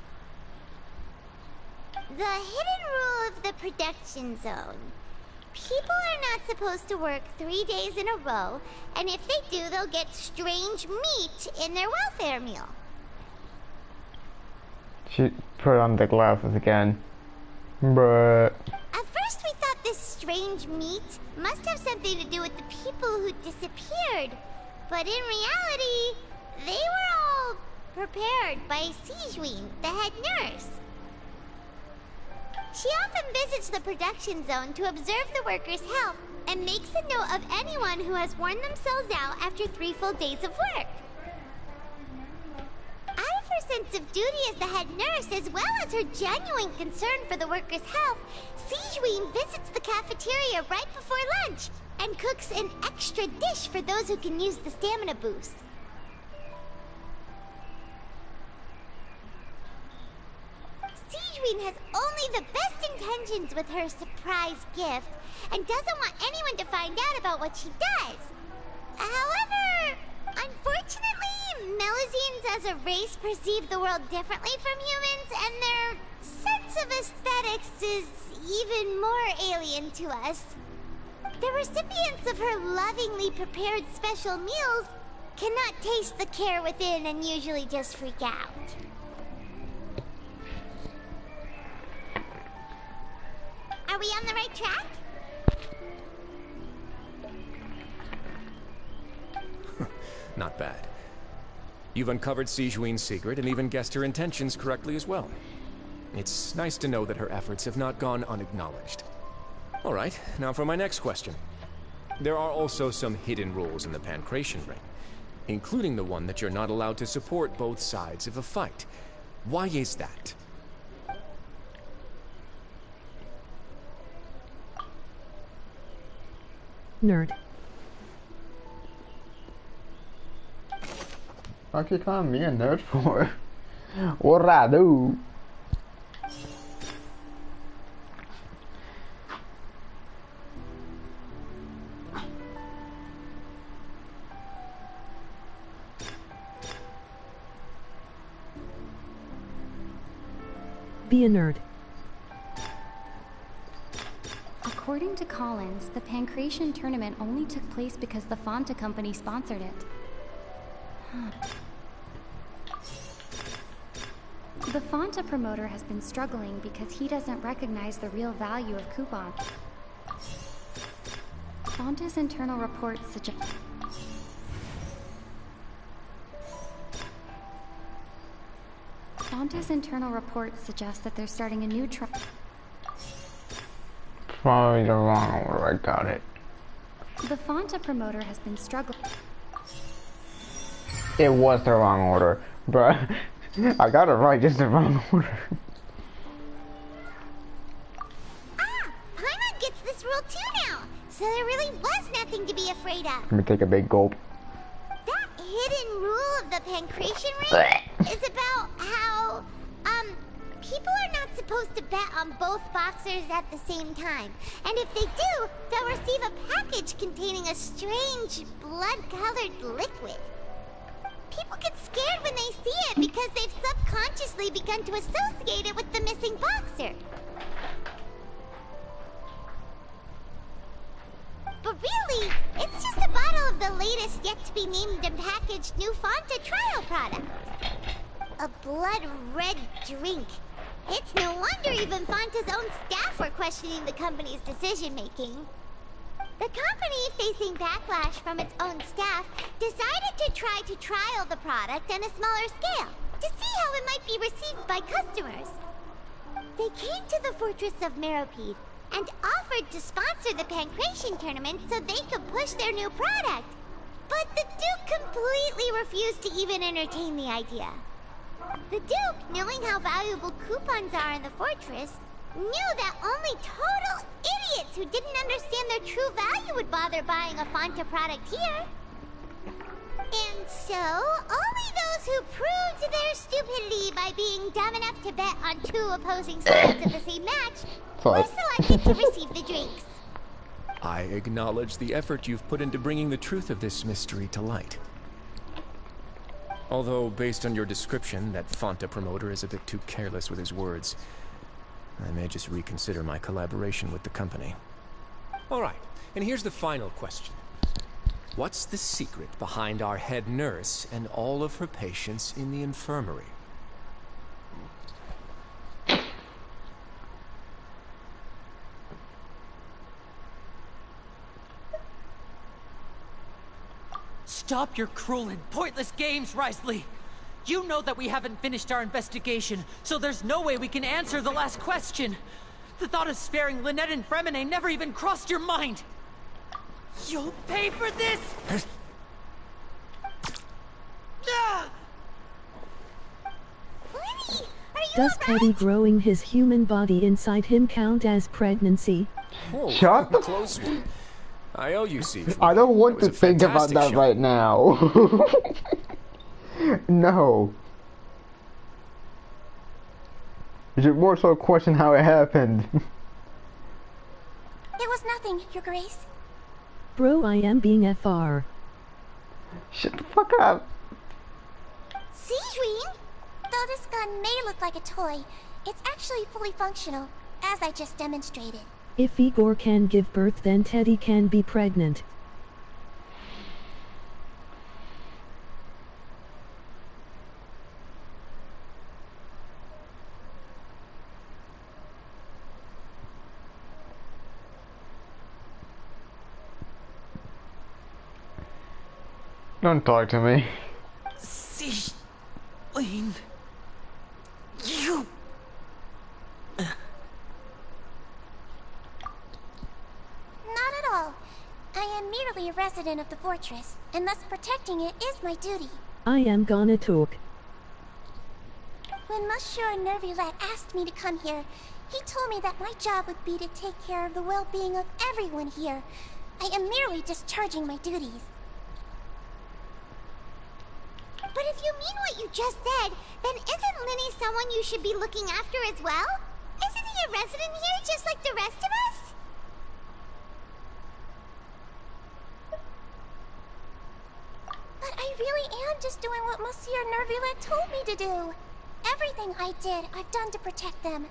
The hidden rule of the production zone. People are not supposed to work 3 days in a row, and if they do, they'll get strange meat in their welfare meal. She put on the glasses again. But At first we thought this strange meat must have something to do with the people who disappeared. But in reality, they were all prepared by Sijween, the head nurse. She often visits the production zone to observe the workers' health and makes a note of anyone who has worn themselves out after 3 full days of work. Out of her sense of duty as the head nurse, as well as her genuine concern for the workers' health, Sijween visits the cafeteria right before lunch and cooks an extra dish for those who can use the stamina boost. Sijween has only the best intentions with her surprise gift and doesn't want anyone to find out about what she does. However, unfortunately, Melazines as a race perceive the world differently from humans, and their sense of aesthetics is even more alien to us. The recipients of her lovingly prepared special meals cannot taste the care within and usually just freak out. Are we on the right track? Not bad. You've uncovered Sijween's secret and even guessed her intentions correctly as well. It's nice to know that her efforts have not gone unacknowledged. All right, now for my next question. There are also some hidden rules in the Pancration Ring, including the one that you're not allowed to support both sides of a fight. Why is that? Nerd. fuck you calling me a nerd for? What I do? Be a nerd. According to Collins, the Pancration tournament only took place because the Fonta company sponsored it. The Fonta promoter has been struggling because he doesn't recognize the real value of coupons. Fonta's internal reports suggest... Fonta's internal reports suggest that they're starting a new trial. Probably the wrong order, I got it. The Fonta promoter has been struggling. It was the wrong order, but I got it right, just the wrong order. Ah! Paimon gets this rule too now, so there really was nothing to be afraid of. Let me take a big gulp. That hidden rule of the Pancration Ring is about how, people are not supposed to bet on both boxers at the same time. And if they do, they'll receive a package containing a strange, blood-colored liquid. People get scared when they see it because they've subconsciously begun to associate it with the missing boxer. but really, it's just a bottle of the latest yet-to-be-named and packaged new Fanta trial product. A blood-red drink. It's no wonder even Fanta's own staff were questioning the company's decision-making. The company, facing backlash from its own staff, decided to try to trial the product on a smaller scale, to see how it might be received by customers. They came to the Fortress of Meropide and offered to sponsor the Pancration tournament so they could push their new product. But the Duke completely refused to even entertain the idea. The Duke, knowing how valuable coupons are in the fortress, knew that only total idiots who didn't understand their true value would bother buying a Fanta product here. And so, only those who proved their stupidity by being dumb enough to bet on two opposing sides of the same match were selected to receive the drinks. I acknowledge the effort you've put into bringing the truth of this mystery to light. Although, based on your description, that Fanta promoter is a bit too careless with his words. I may just reconsider my collaboration with the company. Alright, and here's the final question. What's the secret behind our head nurse and all of her patients in the infirmary? Stop your cruel and pointless games, Risley! You know that we haven't finished our investigation, so there's no way we can answer the last question. The thought of sparing Lynette and Fremine never even crossed your mind. You'll pay for this! Ah! Lenny, are you Does alright? Teddy growing his human body inside him count as pregnancy? Oh, Shut the close one. I owe you, Siege. I don't want That to was a think about fantastic that shot. right now. No. You should more so question how it happened. It was nothing, Your Grace. Bro, I am being FR. Shut the fuck up. Seedween? Though this gun may look like a toy, it's actually fully functional, as I just demonstrated. If Igor can give birth, then Teddy can be pregnant. Don't talk to me. Seedween... You... Not at all. I am merely a resident of the fortress, and thus protecting it is my duty. I am gonna talk. When Monsieur Nervulette asked me to come here, he told me that my job would be to take care of the well-being of everyone here. I am merely discharging my duties. But if you mean what you just said, then isn't Linny someone you should be looking after as well? Isn't he a resident here just like the rest of us? But I really am just doing what Monsieur Nervulette told me to do. Everything I did, I've done to protect them.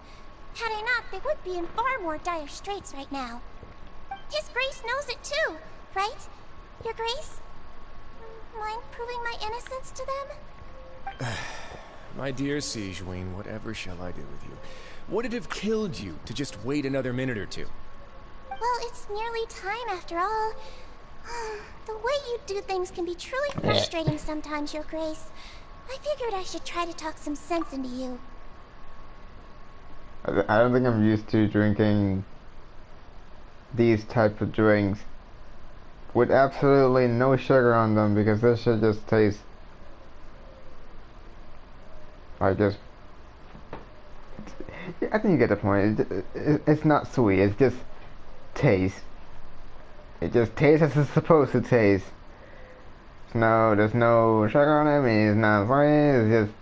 Had I not, they would be in far more dire straits right now. His Grace knows it too, right? Your Grace? Mind proving my innocence to them? My dear Siegeween, whatever shall I do with you? Would it have killed you to just wait another minute or two? Well, it's nearly time after all. The way you do things can be truly frustrating sometimes, Your Grace. I figured I should try to talk some sense into you. I don't think I'm used to drinking these type of drinks with absolutely no sugar on them, because this shit just tastes like just... I think you get the point. It's not sweet, it's just taste. It just tastes as it's supposed to taste. No, there's no sugar on it, I mean, it's not sweet, it's just...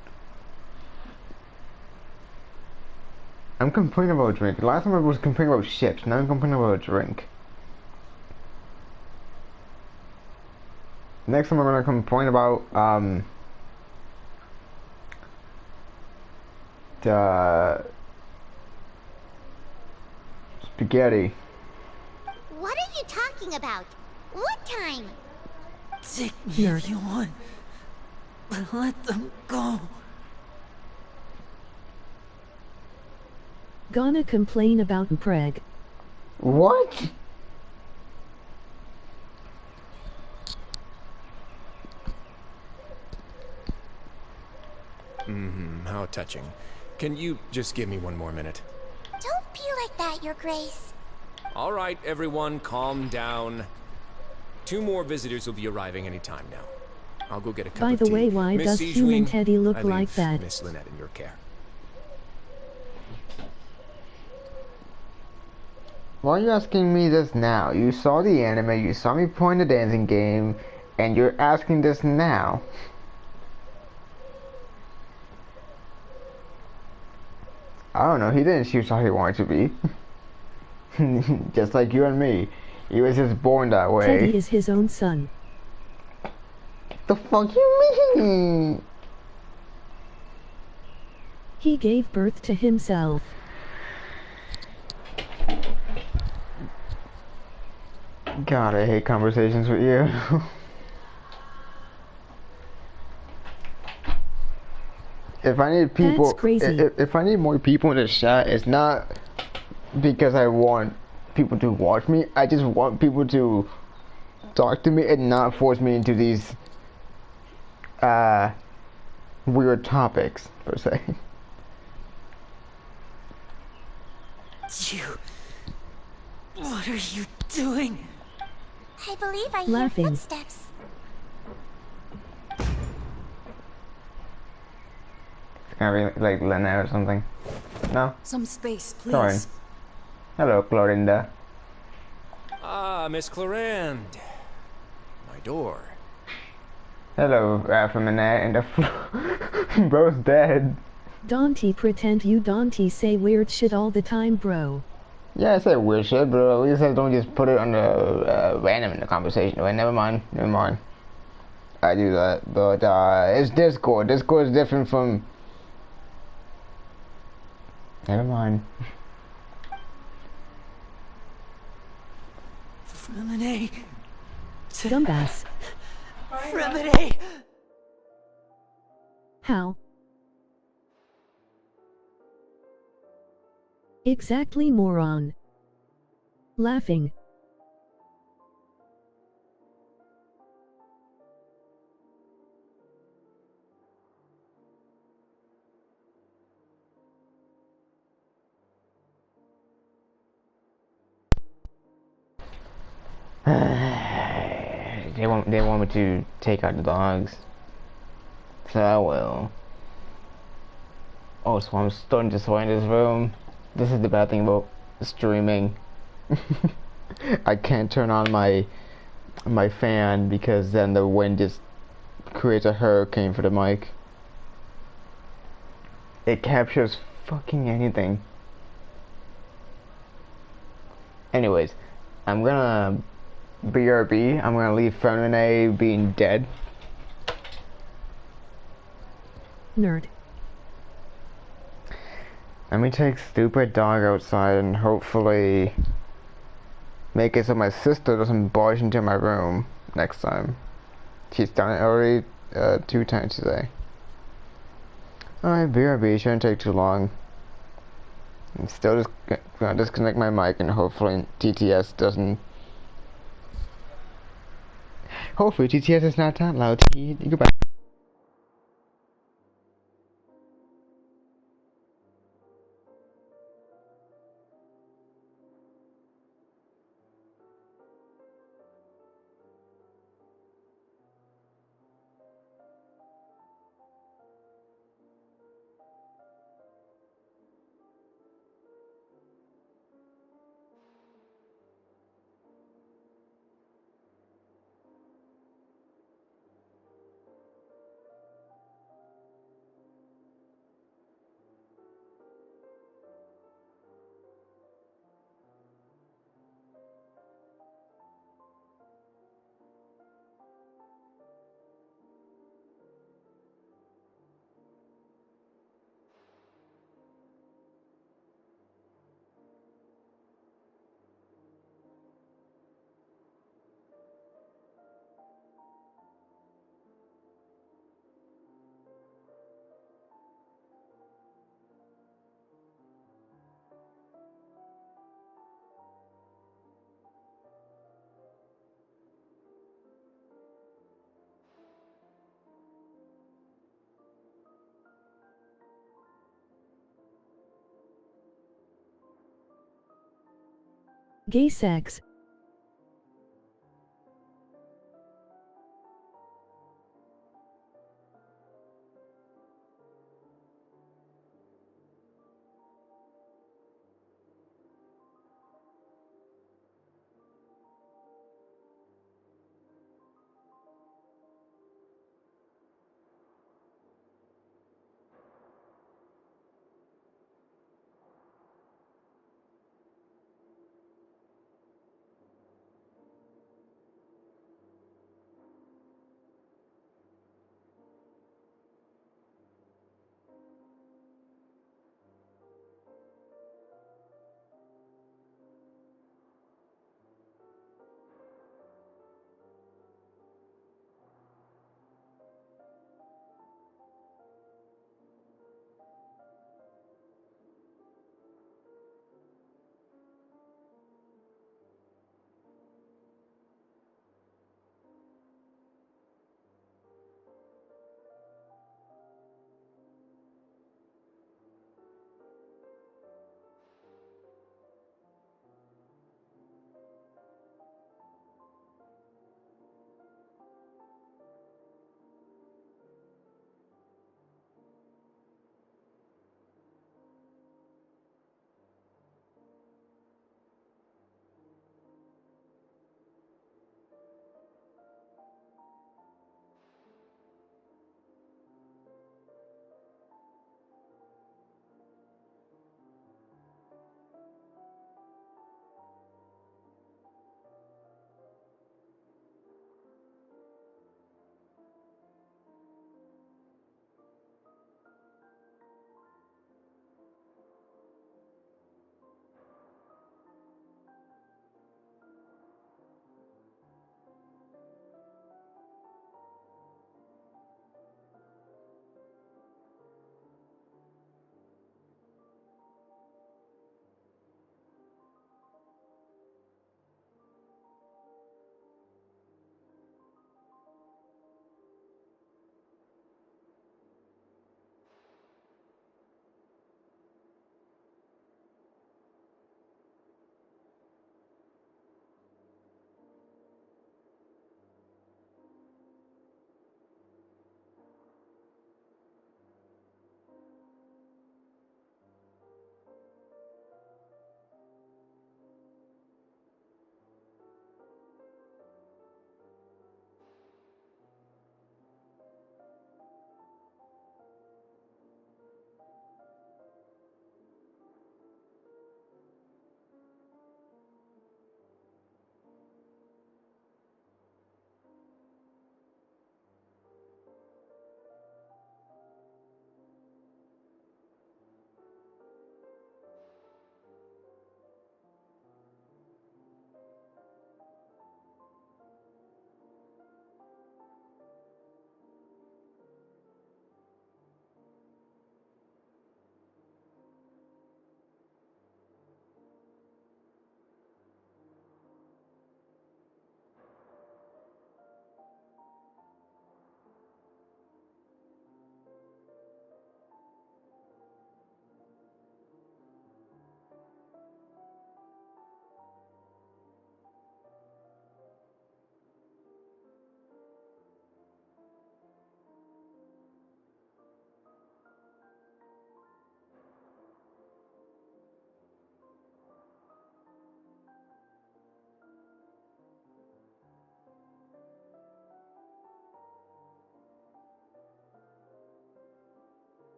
I'm complaining about a drink. Last time I was complaining about ships, now I'm complaining about a drink. Next time I'm gonna complain about, the... spaghetti. What are you talking talking about? What time? Take me Nerd. if you want, but let them go. Gonna complain about Preg. What? How touching. Can you just give me one more minute? Don't be like that, Your Grace. All right, everyone, calm down. 2 more visitors will be arriving any time now. I'll go get a cup By of the tea. way, why Miss does Sejuani, human Teddy look I like leave that? Miss Lynette in your care. Why are you asking me this now? You saw the anime, you saw me play the dancing game, and you're asking this now. I don't know, he didn't choose how he wanted to be. Just like you and me. He was just born that way. Teddy is his own son. The fuck you mean? He gave birth to himself. God, I hate conversations with you. If I need people, That's crazy. if I need more people in the chat, it's not because I want people to watch me. I just want people to talk to me and not force me into these weird topics per se. You... What are you doing? I believe I hear Laughing. footsteps. It's gonna be like Lynette or something. No? Some space, please. Sorry. Hello, Clorinda. Ah, Miss Clarande. My door. Hello, Minette and the floor. Bro's dead. Dante, pretend you Dante say weird shit all the time, bro. Yeah, I said weird shit, but at least I don't just put it on the random in the conversation. Wait, never mind. I do that, but it's Discord. Discord is different from. Never mind. Freminet. Dumbass. Freminet! How? Exactly, moron. Laughing. They want me to take out the dogs. So I will. Oh, so I'm starting to sweat in this room. This is the bad thing about streaming. I can't turn on my fan because then the wind just creates a hurricane for the mic. It captures fucking anything. Anyways, I'm gonna BRB. I'm gonna leave Furina being dead. Nerd. Let me take stupid dog outside and hopefully make it so my sister doesn't barge into my room next time. She's done it already 2 times today. Alright, BRB, shouldn't take too long. I'm still just gonna disconnect my mic and hopefully TTS doesn't. Hopefully TTS is not that loud. Goodbye. Gay sex.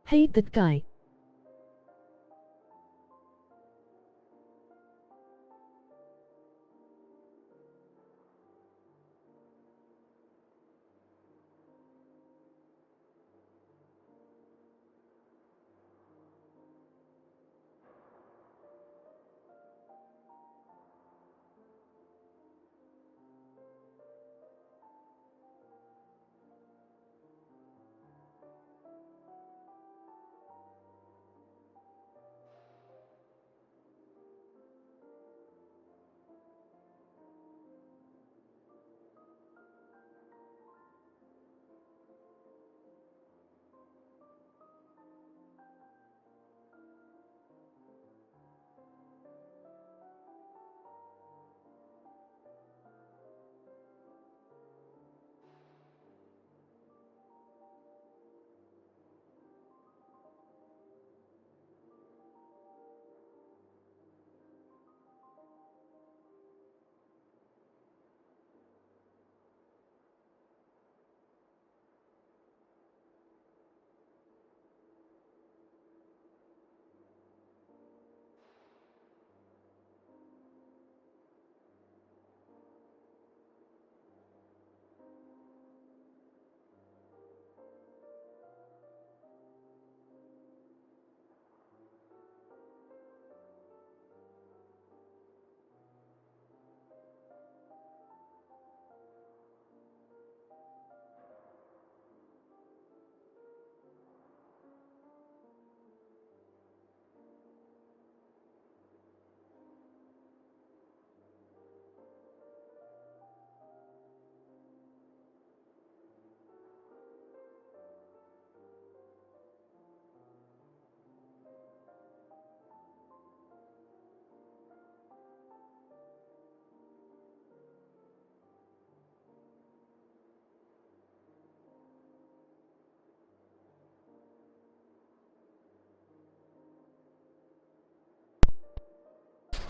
Hate that guy.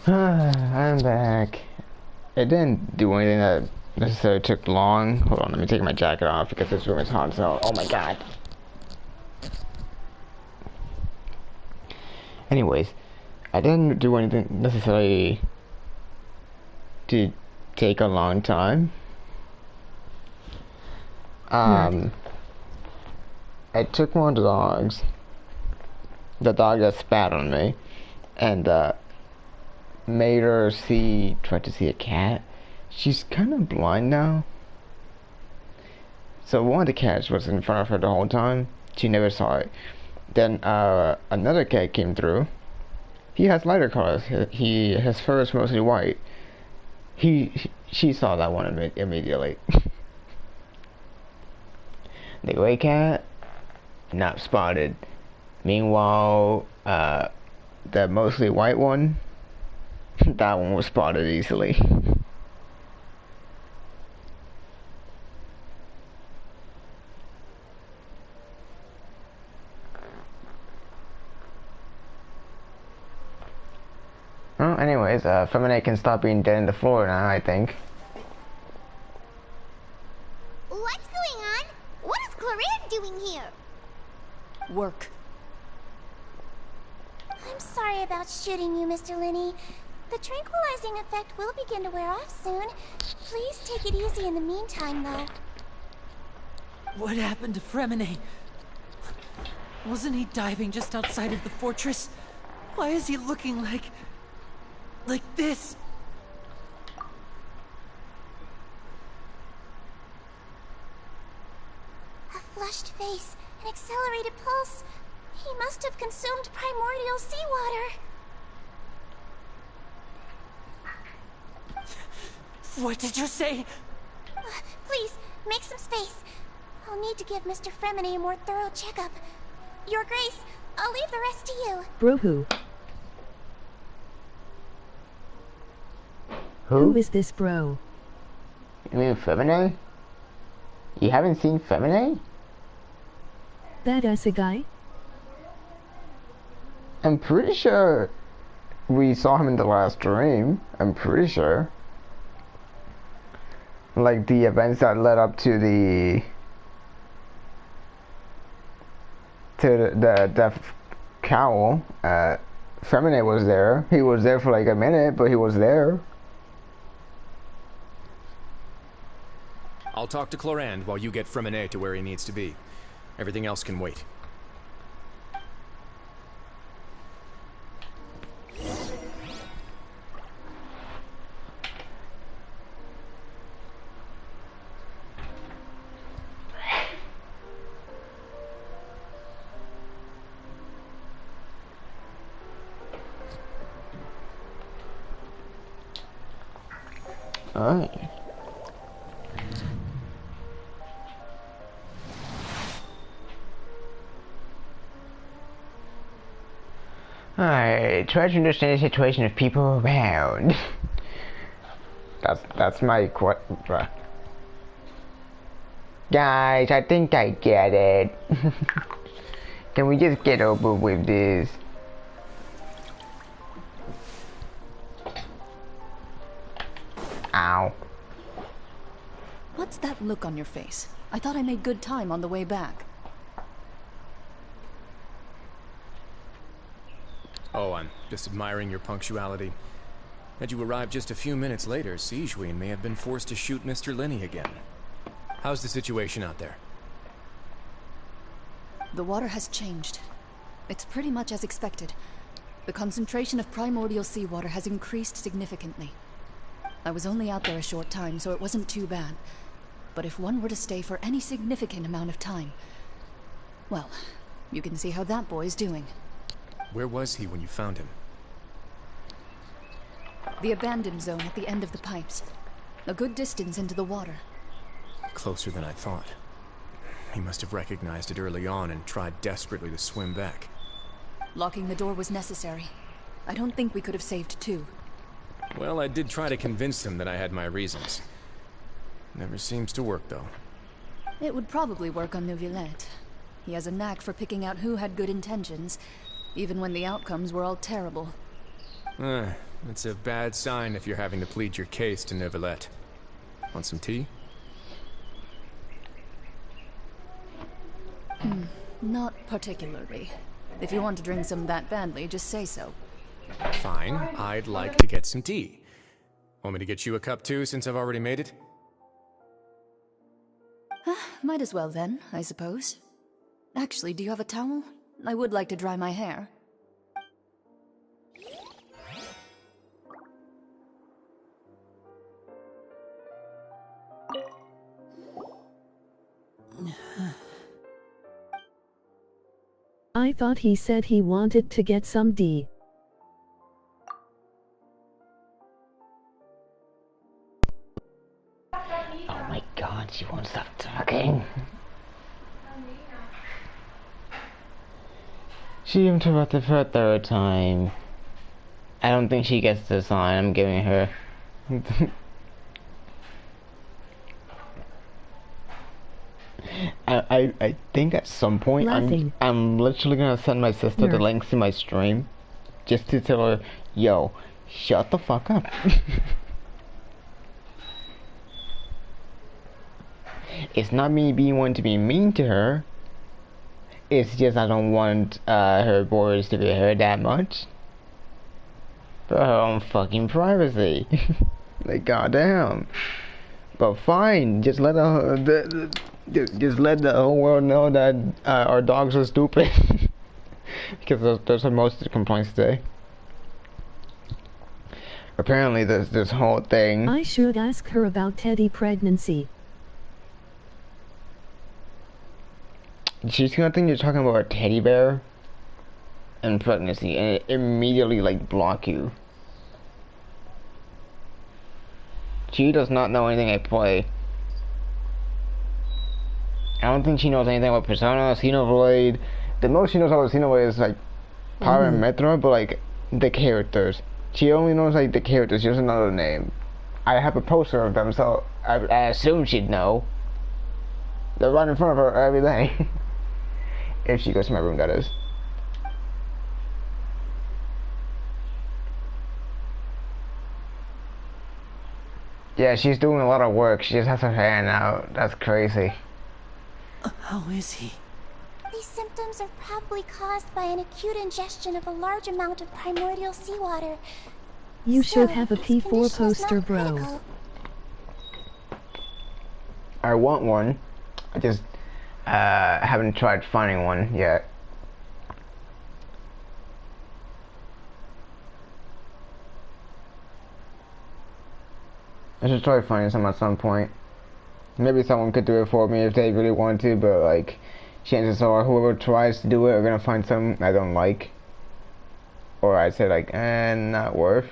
I'm back. It didn't do anything that necessarily took long. Hold on, let me take my jacket off because this room is hot, so oh my god. Anyways, I didn't do anything necessarily to take a long time. I took one of the dogs, the dog that spat on me, and made her try to see a cat. She's kind of blind now. So one of the cats was in front of her the whole time. She never saw it. Then another cat came through. He has lighter colors. His fur is mostly white. She saw that one immediately. The gray cat, not spotted. Meanwhile, the mostly white one, that one was spotted easily. Well, anyways, Furina can stop being dead in the floor now, I think. What's going on? What is Clorine doing here? Work. I'm sorry about shooting you, Mr. Linney. The tranquilizing effect will begin to wear off soon. Please take it easy in the meantime, though. What happened to Fremine? Wasn't he diving just outside of the fortress? Why is he looking like this? A flushed face, an accelerated pulse. He must have consumed primordial seawater. What did you say? Please, make some space. I'll need to give Mr. Fremine a more thorough checkup. Your Grace, I'll leave the rest to you. Bro who? Who? Is this bro? You mean Furina? You haven't seen Furina? Badass a guy? I'm pretty sure we saw him in the last stream. I'm pretty sure. Like the events that led up to to the death cowl. Feminine was there. He was there for like a minute, but he was there. I'll talk to Clorand while you get Fremine to where he needs to be. Everything else can wait. Alright. Alright, try to understand the situation of people around. that's my question. Guys, I think I get it. Can we just get over with this? Ow. What's that look on your face? I thought I made good time on the way back. Oh, I'm just admiring your punctuality. Had you arrived just a few minutes later, Sigewinne may have been forced to shoot Mr. Linney again. How's the situation out there? The water has changed. It's pretty much as expected. The concentration of primordial seawater has increased significantly. I was only out there a short time, so it wasn't too bad. But if one were to stay for any significant amount of time... well, you can see how that boy's doing. Where was he when you found him? The abandoned zone at the end of the pipes. A good distance into the water. Closer than I thought. He must have recognized it early on and tried desperately to swim back. Locking the door was necessary. I don't think we could have saved two. Well, I did try to convince him that I had my reasons. Never seems to work, though. It would probably work on Neuvillette. He has a knack for picking out who had good intentions, even when the outcomes were all terrible. That's a bad sign if you're having to plead your case to Neuvillette. Want some tea? Not particularly. If you want to drink some that badly, just say so. Fine, I'd like to get some tea. Want me to get you a cup too, since I've already made it? Might as well then, I suppose. Actually, do you have a towel? I would like to dry my hair. I thought he said he wanted to get some D. Oh my god, she won't stop talking. She interrupted for a third time. I don't think she gets the sign I'm giving her. I think at some point I'm literally gonna send my sister the links to my stream just to tell her, yo, shut the fuck up. It's not me being one to be mean to her. It's just I don't want her boys to be heard that much. For her own fucking privacy. Like, goddamn. But fine, just let just let the whole world know that our dogs are stupid. Because those are most of the complaints today. Apparently there's this whole thing. I should ask her about Teddy pregnancy. She's gonna think you're talking about a teddy bear and pregnancy, and it immediately like block you. She does not know anything I play. I don't think she knows anything about Persona, Xenoblade. The most she knows about Xenoblade is like Power and Metro, but like the characters. She only knows like the characters, she doesn't know the name. I have a poster of them, so I assume she'd know. They're right in front of her every day. If she goes to my room, that is. Yeah, she's doing a lot of work. She just has her hand out. That's crazy. How is he? These symptoms are probably caused by an acute ingestion of a large amount of primordial seawater. You Still, should have a his P4 condition is poster, not bro. critical. I want one. I just haven't tried finding one yet. I should try finding some at some point. Maybe someone could do it for me if they really want to, but like, chances are whoever tries to do it are gonna find some I don't like. Or I'd say like, not worth.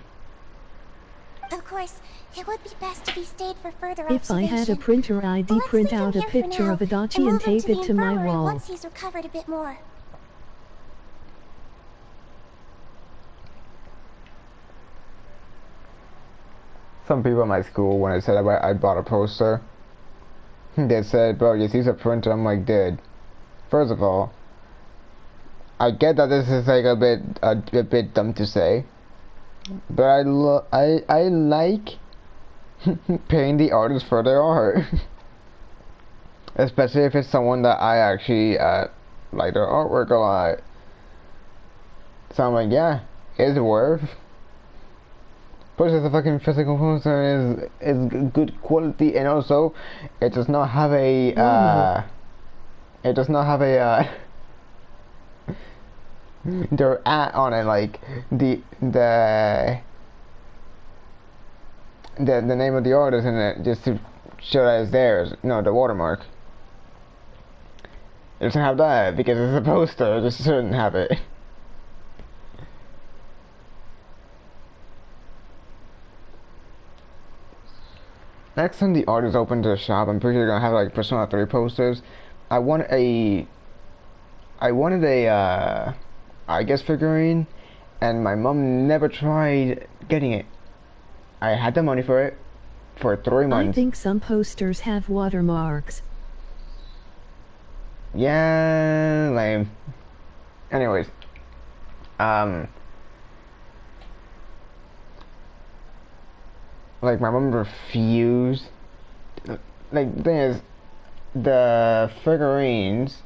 Of course, it would be best if he stayed for further If I observation. had a printer, I'd But let's print leave him out a here for picture now of Adachi and move him tape it the to my infirmary wall. once he's recovered a bit more. Some people at my school, when I said I bought a poster, they said, bro, just use a printer. I'm like, dude, first of all, I get that this is like a bit dumb to say, but I like paying the artist for their art. Especially if it's someone that I actually like their artwork a lot. So I'm like, yeah, it's worth. Plus, it's a fucking physical poster, is good quality, and also it does not have a their at on it, like the name of the artist in it, just to show that it's theirs. No, the watermark. It doesn't have that because it's a poster. It just shouldn't have it. Next time the artist opens their shop, I'm pretty sure they're gonna have like Persona 3 posters. I wanted a I guess figurine, and my mom never tried getting it. I had the money for it for 3 months. I think some posters have watermarks. Yeah, lame. Anyways, like my mom refused. Like the thing is, the figurines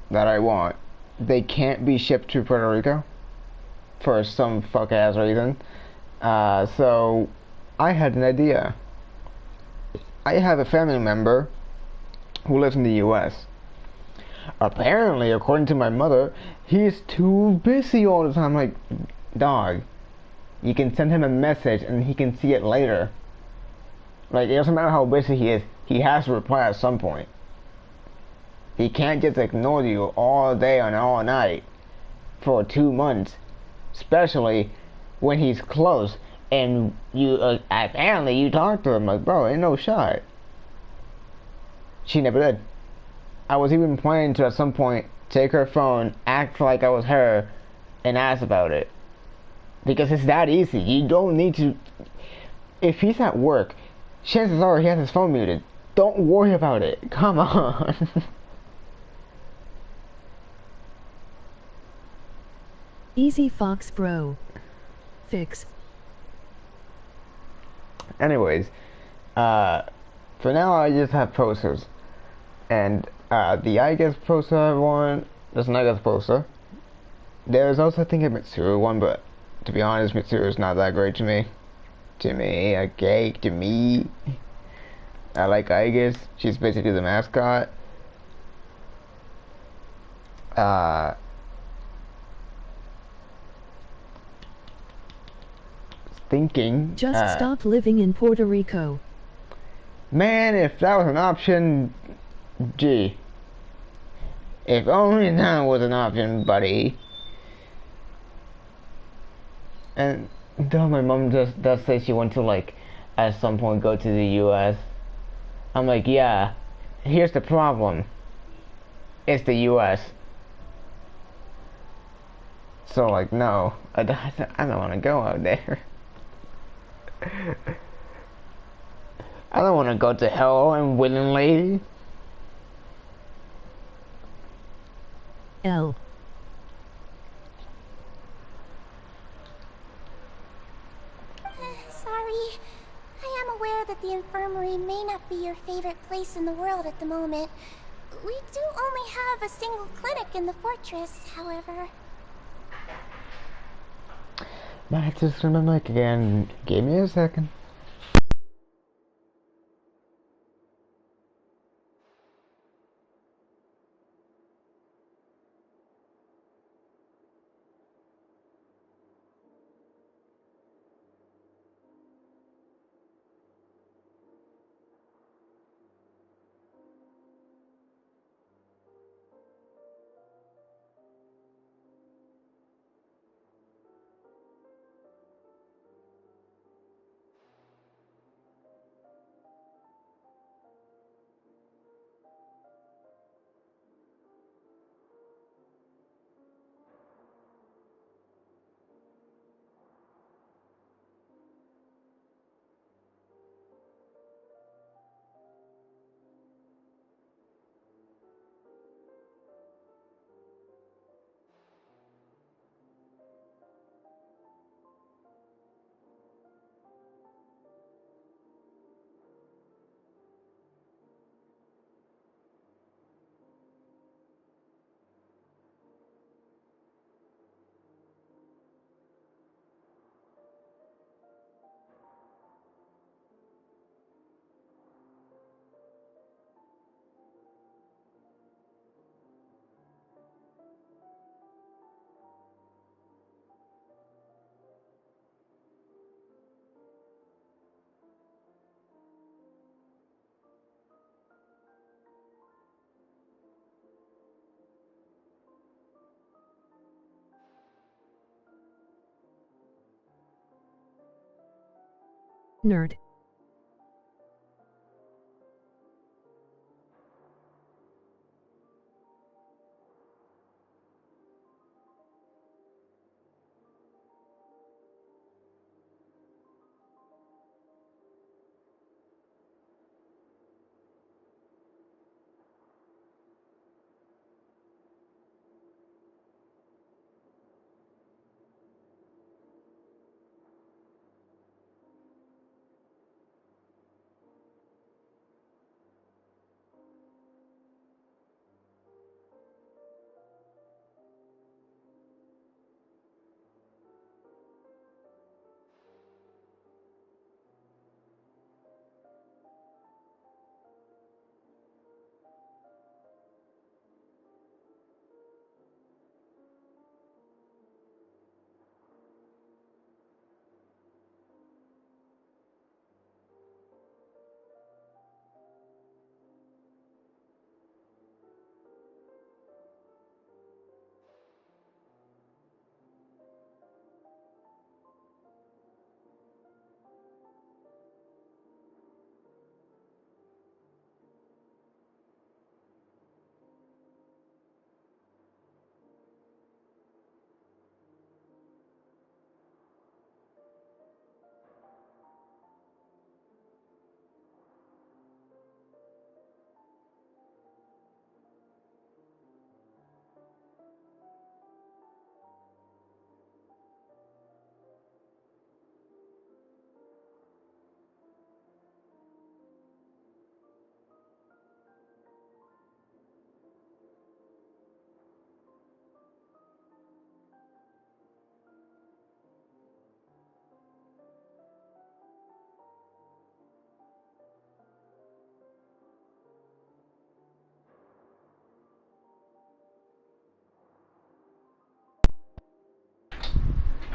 that I want, they can't be shipped to Puerto Rico for some fuck ass reason. So I had an idea. I have a family member who lives in the US. Apparently, according to my mother, he's too busy all the time. Like, dog, you can send him a message and he can see it later. Like, it doesn't matter how busy he is, he has to reply at some point. He can't just ignore you all day and all night for 2 months, especially when he's close and you apparently you talk to him. Like, bro, ain't no shot. She never did. I was even planning to at some point take her phone, act like I was her, and ask about it. Because it's that easy. You don't need to. If he's at work, chances are he has his phone muted. Don't worry about it. Come on. Easy Fox, bro. Fix. Anyways, for now I just have posters. And the I guess poster I want, there's an I guess poster. There's also I think a Mitsuru one, but to be honest, Mitsuru is not that great to me. Okay, to me. I like Aigis. She's basically the mascot. Thinking. Just stop living in Puerto Rico. Man, if that was an option, gee. If only that was an option, buddy. And though my mom does say she wants to, like, at some point go to the US. I'm like, yeah, here's the problem. It's the US. So, like, no, I don't want to go out there. I don't want to go to hell unwillingly. L. Sorry. I am aware that the infirmary may not be your favorite place in the world at the moment. We do only have a single clinic in the fortress, however. Might just turn my mic again. Give me a second. Nerd.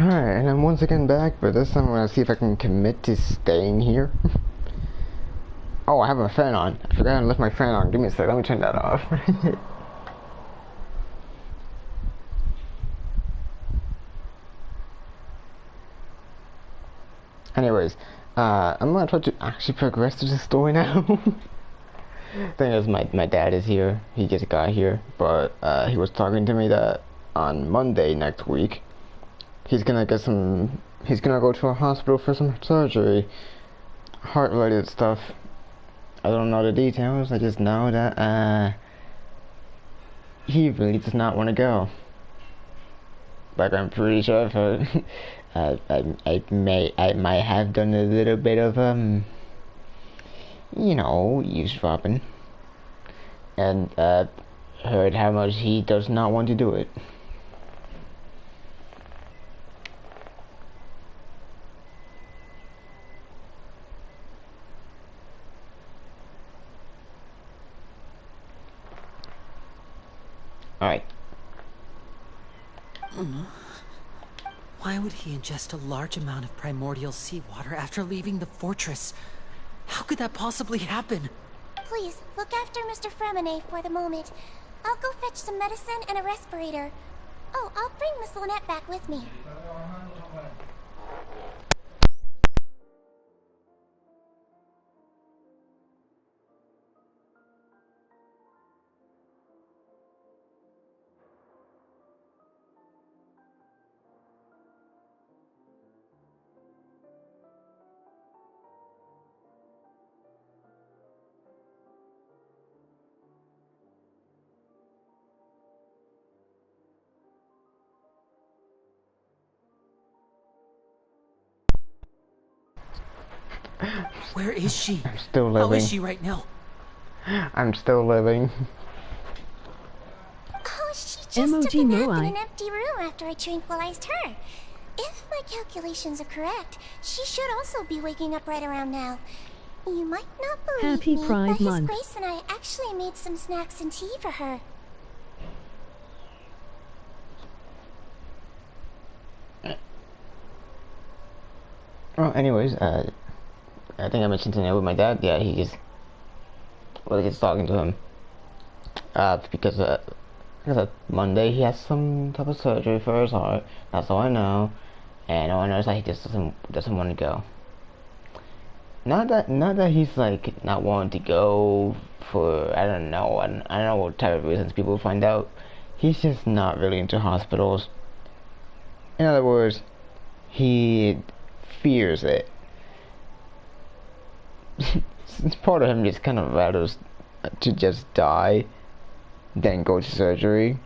Alright, and I'm once again back, but this time I'm gonna see if I can commit to staying here. Oh, I have my fan on. I forgot to lift my fan on. Give me a sec, let me turn that off. Anyways, I'm gonna try to actually progress to the story now. Thing is, my dad is here. He just got here, but he was talking to me that on Monday next week, he's gonna go to a hospital for some surgery, heart-related stuff. I don't know the details. I just know that he really does not want to go. Like, I'm pretty sure for I might have done a little bit of you know, eavesdropping. and heard how much he does not want to do it. Alright. Why would he ingest a large amount of primordial seawater after leaving the fortress? How could that possibly happen? Please, look after Mr. Fremine for the moment. I'll go fetch some medicine and a respirator. Oh, I'll bring Miss Lynette back with me. Where is she? I'm still How living. is she right now? I'm still living. Oh, she just Emoji took a nap no in eye. an empty room after I tranquilized her. If my calculations are correct, she should also be waking up right around now. You might not believe Happy me, Pride but His Month. Grace and I actually made some snacks and tea for her. Well, anyways, I think I mentioned tonight with my dad. Yeah, he just gets talking to him. Because Monday he has some type of surgery for his heart. That's all I know, and all I know is that he just doesn't want to go. Not that he's like not wanting to go for I don't know what type of reasons people find out. He's just not really into hospitals. In other words, he fears it. Part of him just kind of rather to just die than go to surgery.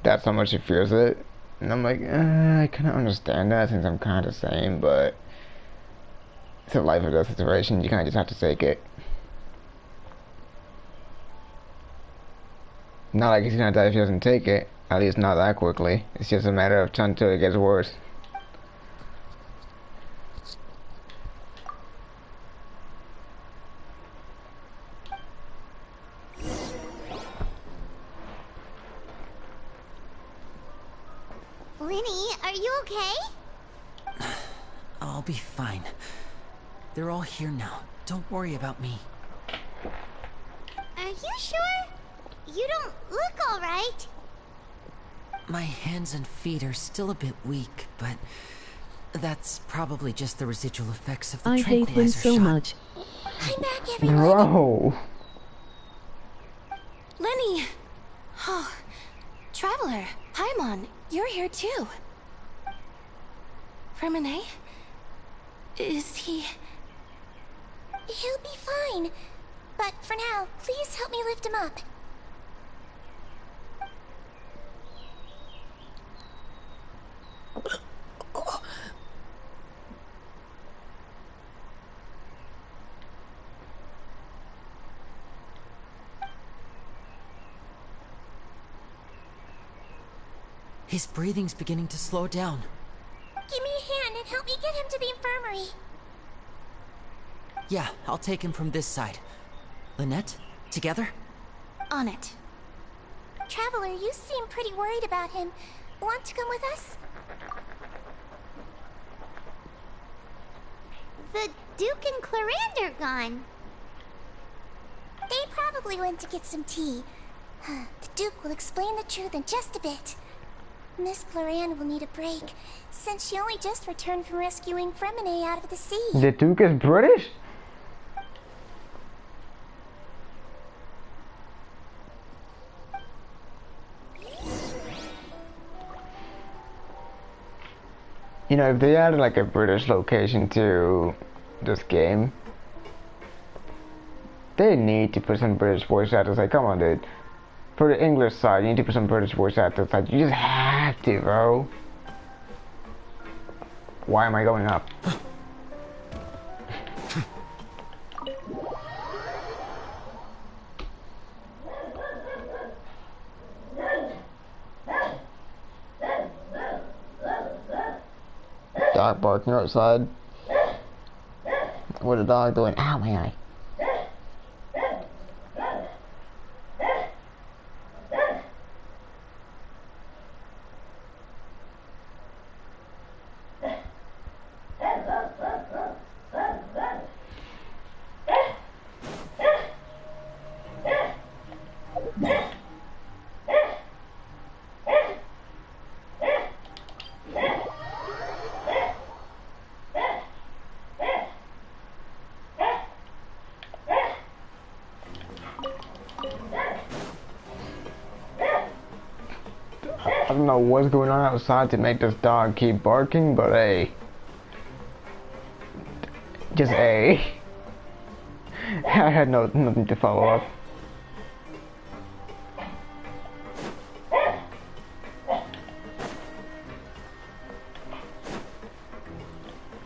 That's how much he fears it. And I'm like, I kind of understand that since I'm kind of the same, but it's a life or death situation. You kind of just have to take it. Not like he's gonna die if he doesn't take it. At least not that quickly. It's just a matter of time until it gets worse. Linny, are you okay? I'll be fine. They're all here now. Don't worry about me. Are you sure? You don't look alright. My hands and feet are still a bit weak, but that's probably just the residual effects of the I hate him tranquilizer so shot. much. I'm back, everyone. Bro! Lenny! Oh, Traveler, Paimon, you're here too. Fremine? Is he... He'll be fine. But for now, please help me lift him up. His breathing's beginning to slow down. Give me a hand and help me get him to the infirmary. Yeah, I'll take him from this side. Lynette, together? On it. Traveler, you seem pretty worried about him. Want to come with us? The Duke and Clarande are gone. They probably went to get some tea. The Duke will explain the truth in just a bit. Miss Clarande will need a break, since she only just returned from rescuing Fremine out of the sea. The Duke is British? You know, if they added like a British location to this game, they need to put some British voice actors. Like, come on, dude. For the English side, you need to put some British voice actors. Like, you just have to, bro. Why am I going up? dog barking outside. What a dog doing? Ow, my eye. I don't know what's going on outside to make this dog keep barking, but hey. Just hey. I had nothing to follow up.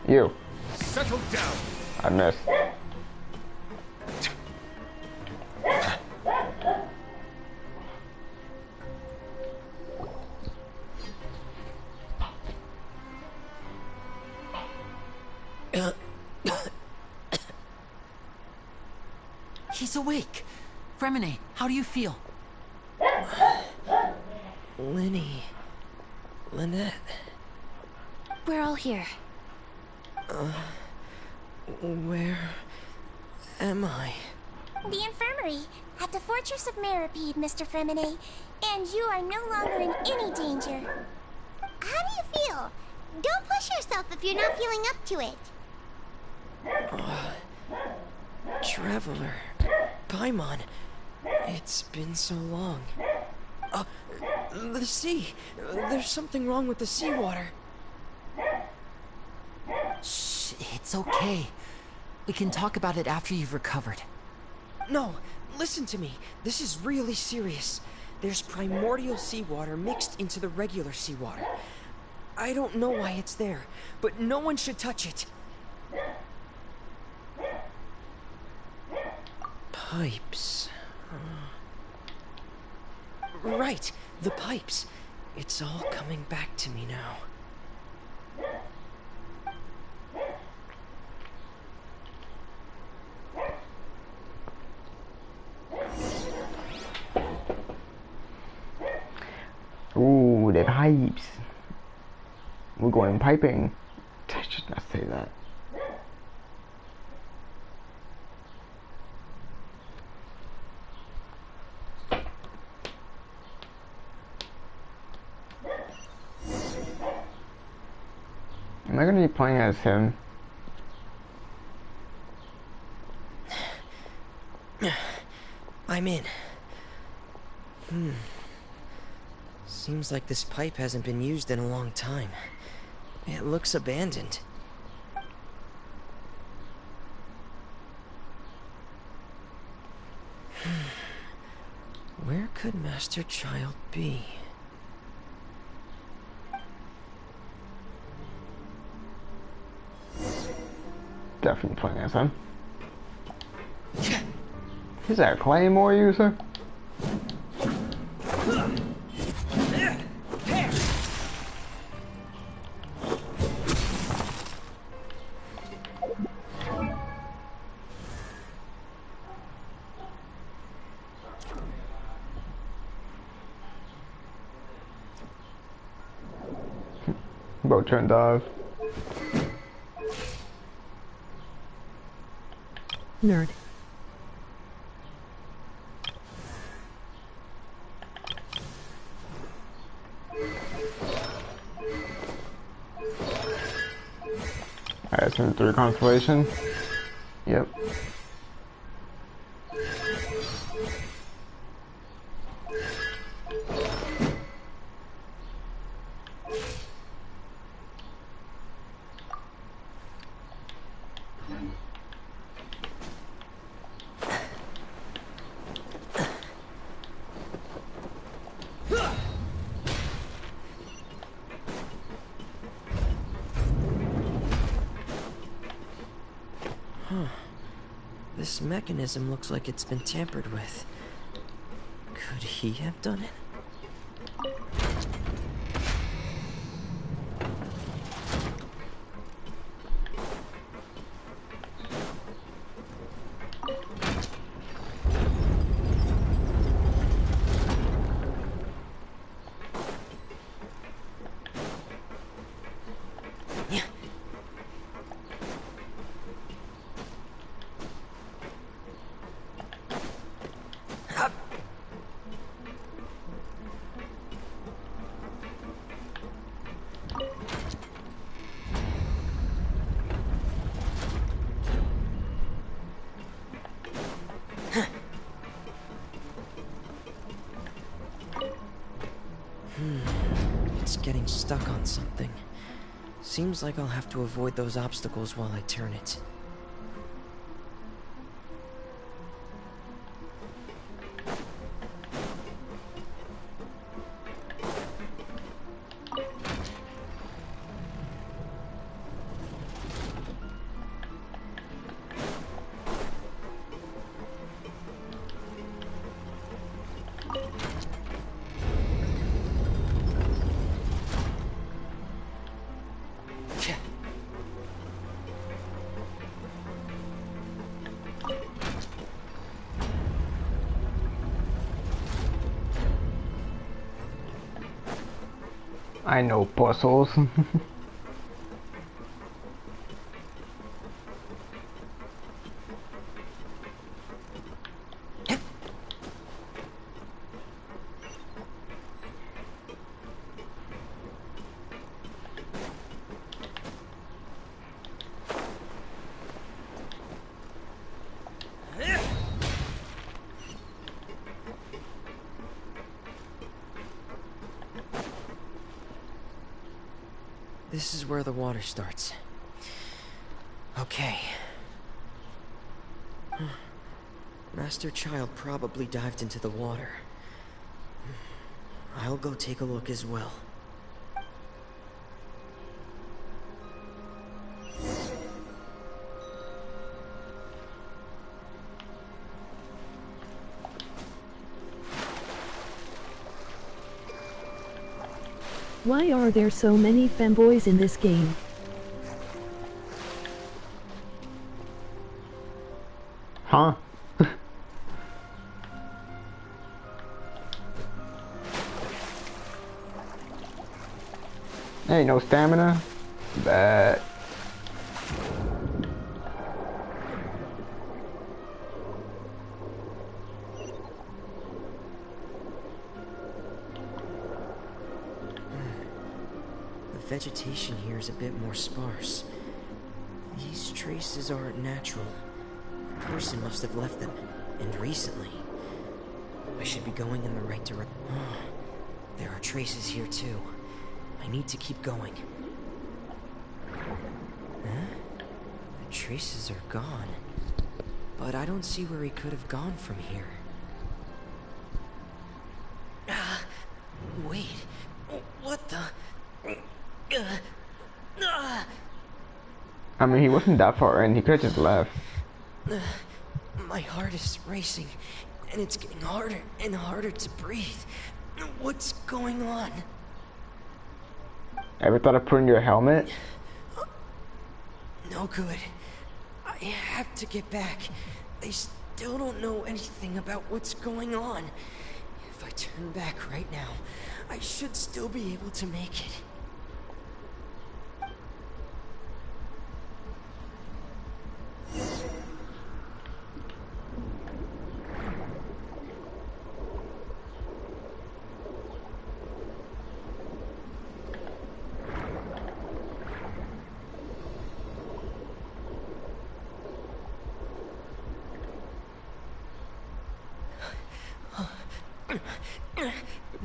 You. Settle down. I missed. He's awake. Fremine, how do you feel? Lenny. Lynette. We're all here. Where am I? The infirmary at the Fortress of Meripede, Mr. Fremine, and you are no longer in any danger. How do you feel? Don't push yourself if you're not feeling up to it. Traveler. Paimon. It's been so long. The sea. There's something wrong with the seawater. Shh, it's okay. We can talk about it after you've recovered. No, listen to me. This is really serious. There's primordial seawater mixed into the regular seawater. I don't know why it's there, but no one should touch it. Pipes. Right, the pipes. It's all coming back to me now. Ooh, the pipes. We're going piping. I should not say that. Am I gonna be playing as him? I'm in. Seems like this pipe hasn't been used in a long time. It looks abandoned. Where could Master Child be? Definitely playing as him. Is that a claymore user? Boat turned off. Nerd. Alright, turn 3 constellation. Yep. This mechanism looks like it's been tampered with. Could he have done it? stuck on something. Seems like I'll have to avoid those obstacles while I turn it. I know puzzles. This is where the water starts. Okay. Master Child probably dived into the water. I'll go take a look as well. Why are there so many femboys in this game? Huh? Hey, no stamina? Bad. The vegetation here is a bit more sparse. These traces aren't natural. A person must have left them, and recently. I should be going in the right direction. There are traces here too. I need to keep going. Huh? The traces are gone. But I don't see where he could have gone from here. Wait. What the? I mean, he wasn't that far in. He could have just left. My heart is racing, and it's getting harder and harder to breathe. What's going on? Ever thought of putting your helmet? No good. I have to get back. They still don't know anything about what's going on. If I turn back right now, I should still be able to make it.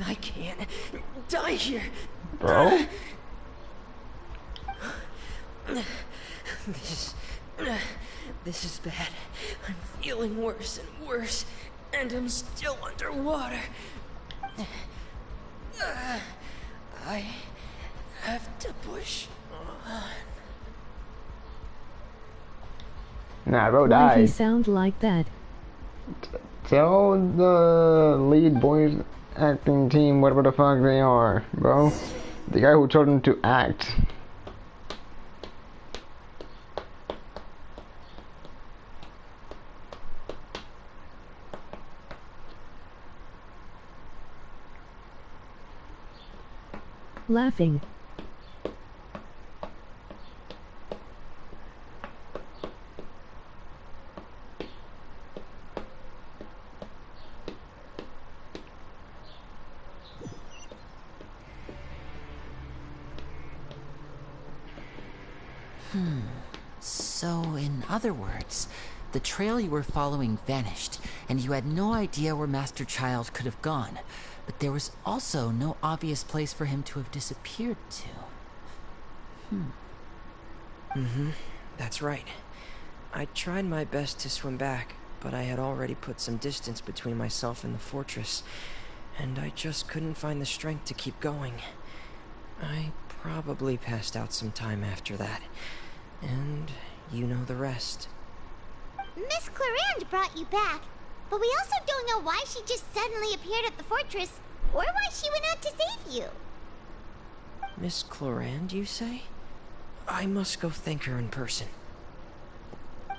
I can't die here. Bro? This is bad. I'm feeling worse and worse, and I'm still underwater. I have to push on. Nah, bro Why he died. sound like that? Tell the lead voice acting team whatever the fuck they are, bro. The guy who told him to act. Laughing. So, in other words, the trail you were following vanished, and you had no idea where Master Child could have gone. but there was also no obvious place for him to have disappeared to. That's right. I tried my best to swim back, but I had already put some distance between myself and the fortress, and I just couldn't find the strength to keep going. I probably passed out some time after that, and you know the rest. Miss Clarande brought you back, but we also don't know why she just suddenly appeared at the fortress, or why she went out to save you. Miss Clarande, you say? I must go thank her in person.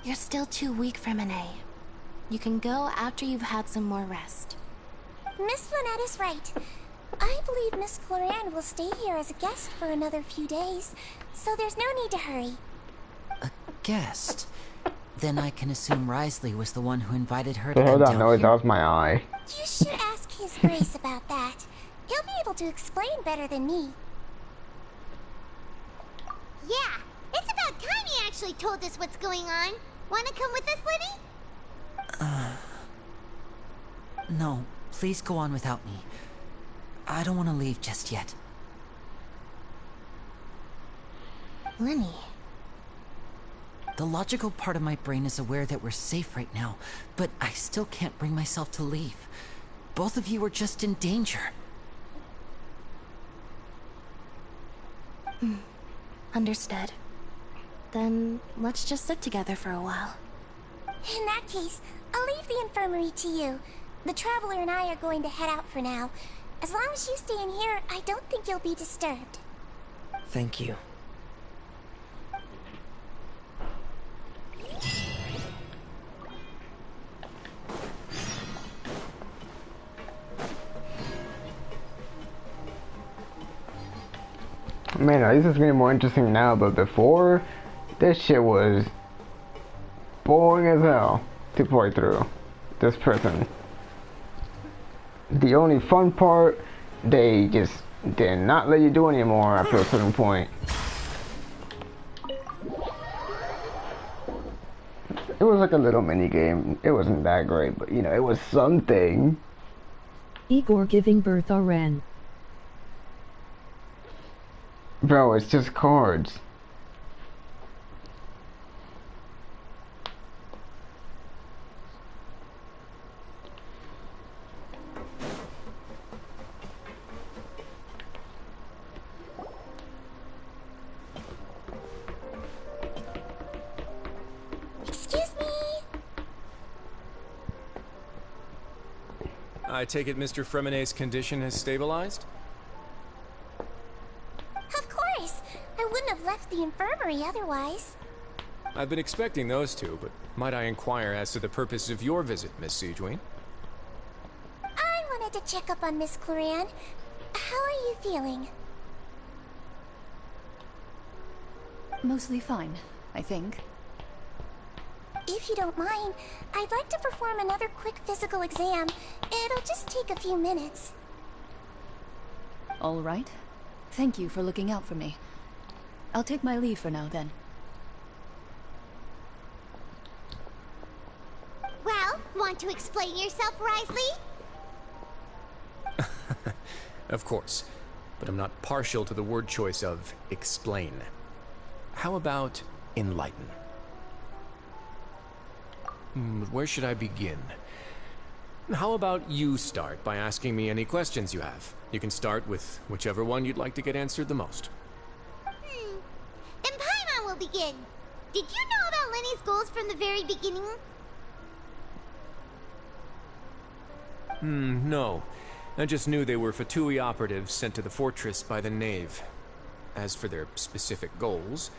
You're still too weak, Furina. You can go after you've had some more rest. Miss Lynette is right. I believe Miss Clarande will stay here as a guest for another few days, so there's no need to hurry. A guest? Then I can assume Risley was the one who invited her to The hell come that down noise? here. That was my eye. You should ask His Grace about that. He'll be able to explain better than me. Yeah, it's about time he actually told us what's going on. Wanna come with us, Lenny? No, please go on without me. I don't want to leave just yet. Lenny. The logical part of my brain is aware that we're safe right now, but I still can't bring myself to leave. Both of you are just in danger. Understood. Then let's just sit together for a while. In that case, I'll leave the infirmary to you. The Traveler and I are going to head out for now. As long as you stay in here, I don't think you'll be disturbed. Thank you. Man, this is getting more interesting now, but before, this shit was boring as hell to play through. This prison. The only fun part, they just did not let you do anymore after a certain point. It was like a little mini game. It wasn't that great, but you know, it was something. Igor giving birth Ren. Bro, it's just cards. Excuse me? I take it Mr. Fremonet's condition has stabilized? Of course. I wouldn't have left the infirmary otherwise. I've been expecting those two, but might I inquire as to the purpose of your visit, Miss Siegewien? I wanted to check up on Miss Clarande. How are you feeling? Mostly fine, I think. If you don't mind, I'd like to perform another quick physical exam. It'll just take a few minutes. All right. Thank you for looking out for me. I'll take my leave for now, then. Well, want to explain yourself, Risley? Of course, but I'm not partial to the word choice of explain. How about enlighten? Where should I begin? How about you start by asking me any questions you have? You can start with whichever one you'd like to get answered the most. Then Paimon will begin. Did you know about Lenny's goals from the very beginning? No. I just knew they were Fatui operatives sent to the fortress by the Knave. As for their specific goals,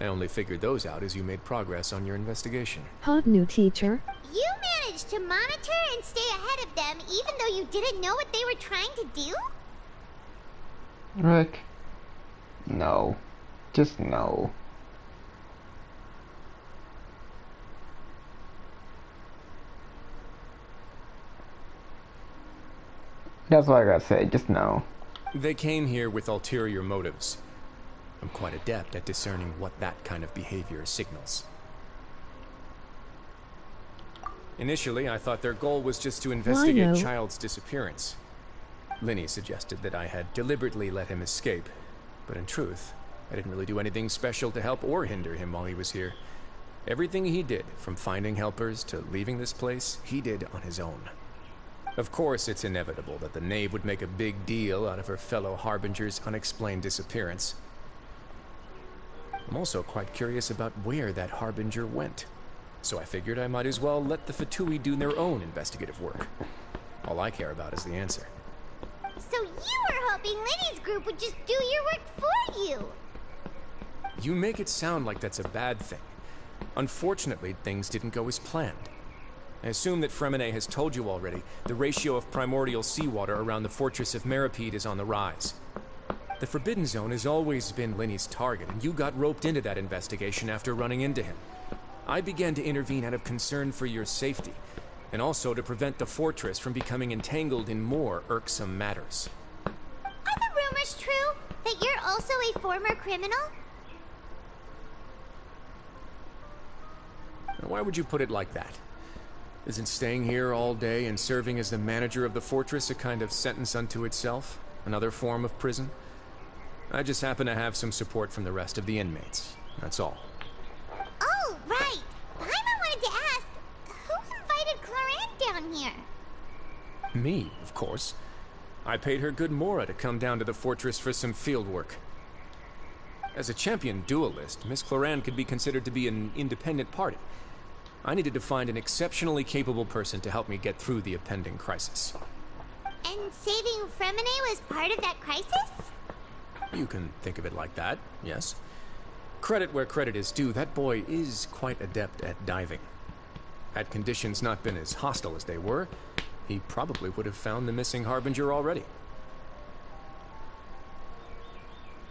I only figured those out as you made progress on your investigation. Hot new teacher. You managed to monitor and stay ahead of them even though you didn't know what they were trying to do? Rick. No. Just no. That's all I gotta say, just no. They came here with ulterior motives. I'm quite adept at discerning what that kind of behavior signals. Initially, I thought their goal was just to investigate no? Child's disappearance. Linny suggested that I had deliberately let him escape, but in truth, I didn't really do anything special to help or hinder him while he was here. Everything he did, from finding helpers to leaving this place, he did on his own. Of course, it's inevitable that the knave would make a big deal out of her fellow Harbinger's unexplained disappearance. I'm also quite curious about where that Harbinger went, so I figured I might as well let the Fatui do their own investigative work. All I care about is the answer. So you were hoping Linny's group would just do your work for you! You make it sound like that's a bad thing. Unfortunately, things didn't go as planned. I assume that Fremine has told you already, the ratio of primordial seawater around the fortress of Meripede is on the rise. The Forbidden Zone has always been Linny's target, and you got roped into that investigation after running into him. I began to intervene out of concern for your safety, and also to prevent the fortress from becoming entangled in more irksome matters. Are the rumors true? That you're also a former criminal? Now, why would you put it like that? Isn't staying here all day and serving as the manager of the fortress a kind of sentence unto itself? Another form of prison? I just happen to have some support from the rest of the inmates. That's all. Oh, right! Paimon wanted to ask, who invited Clorant down here? Me, of course. I paid her good mora to come down to the fortress for some field work. As a champion duelist, Miss Clorant could be considered to be an independent party. I needed to find an exceptionally capable person to help me get through the impending crisis. And saving Fremine was part of that crisis? You can think of it like that, yes. Credit where credit is due, that boy is quite adept at diving. Had conditions not been as hostile as they were, he probably would have found the missing Harbinger already.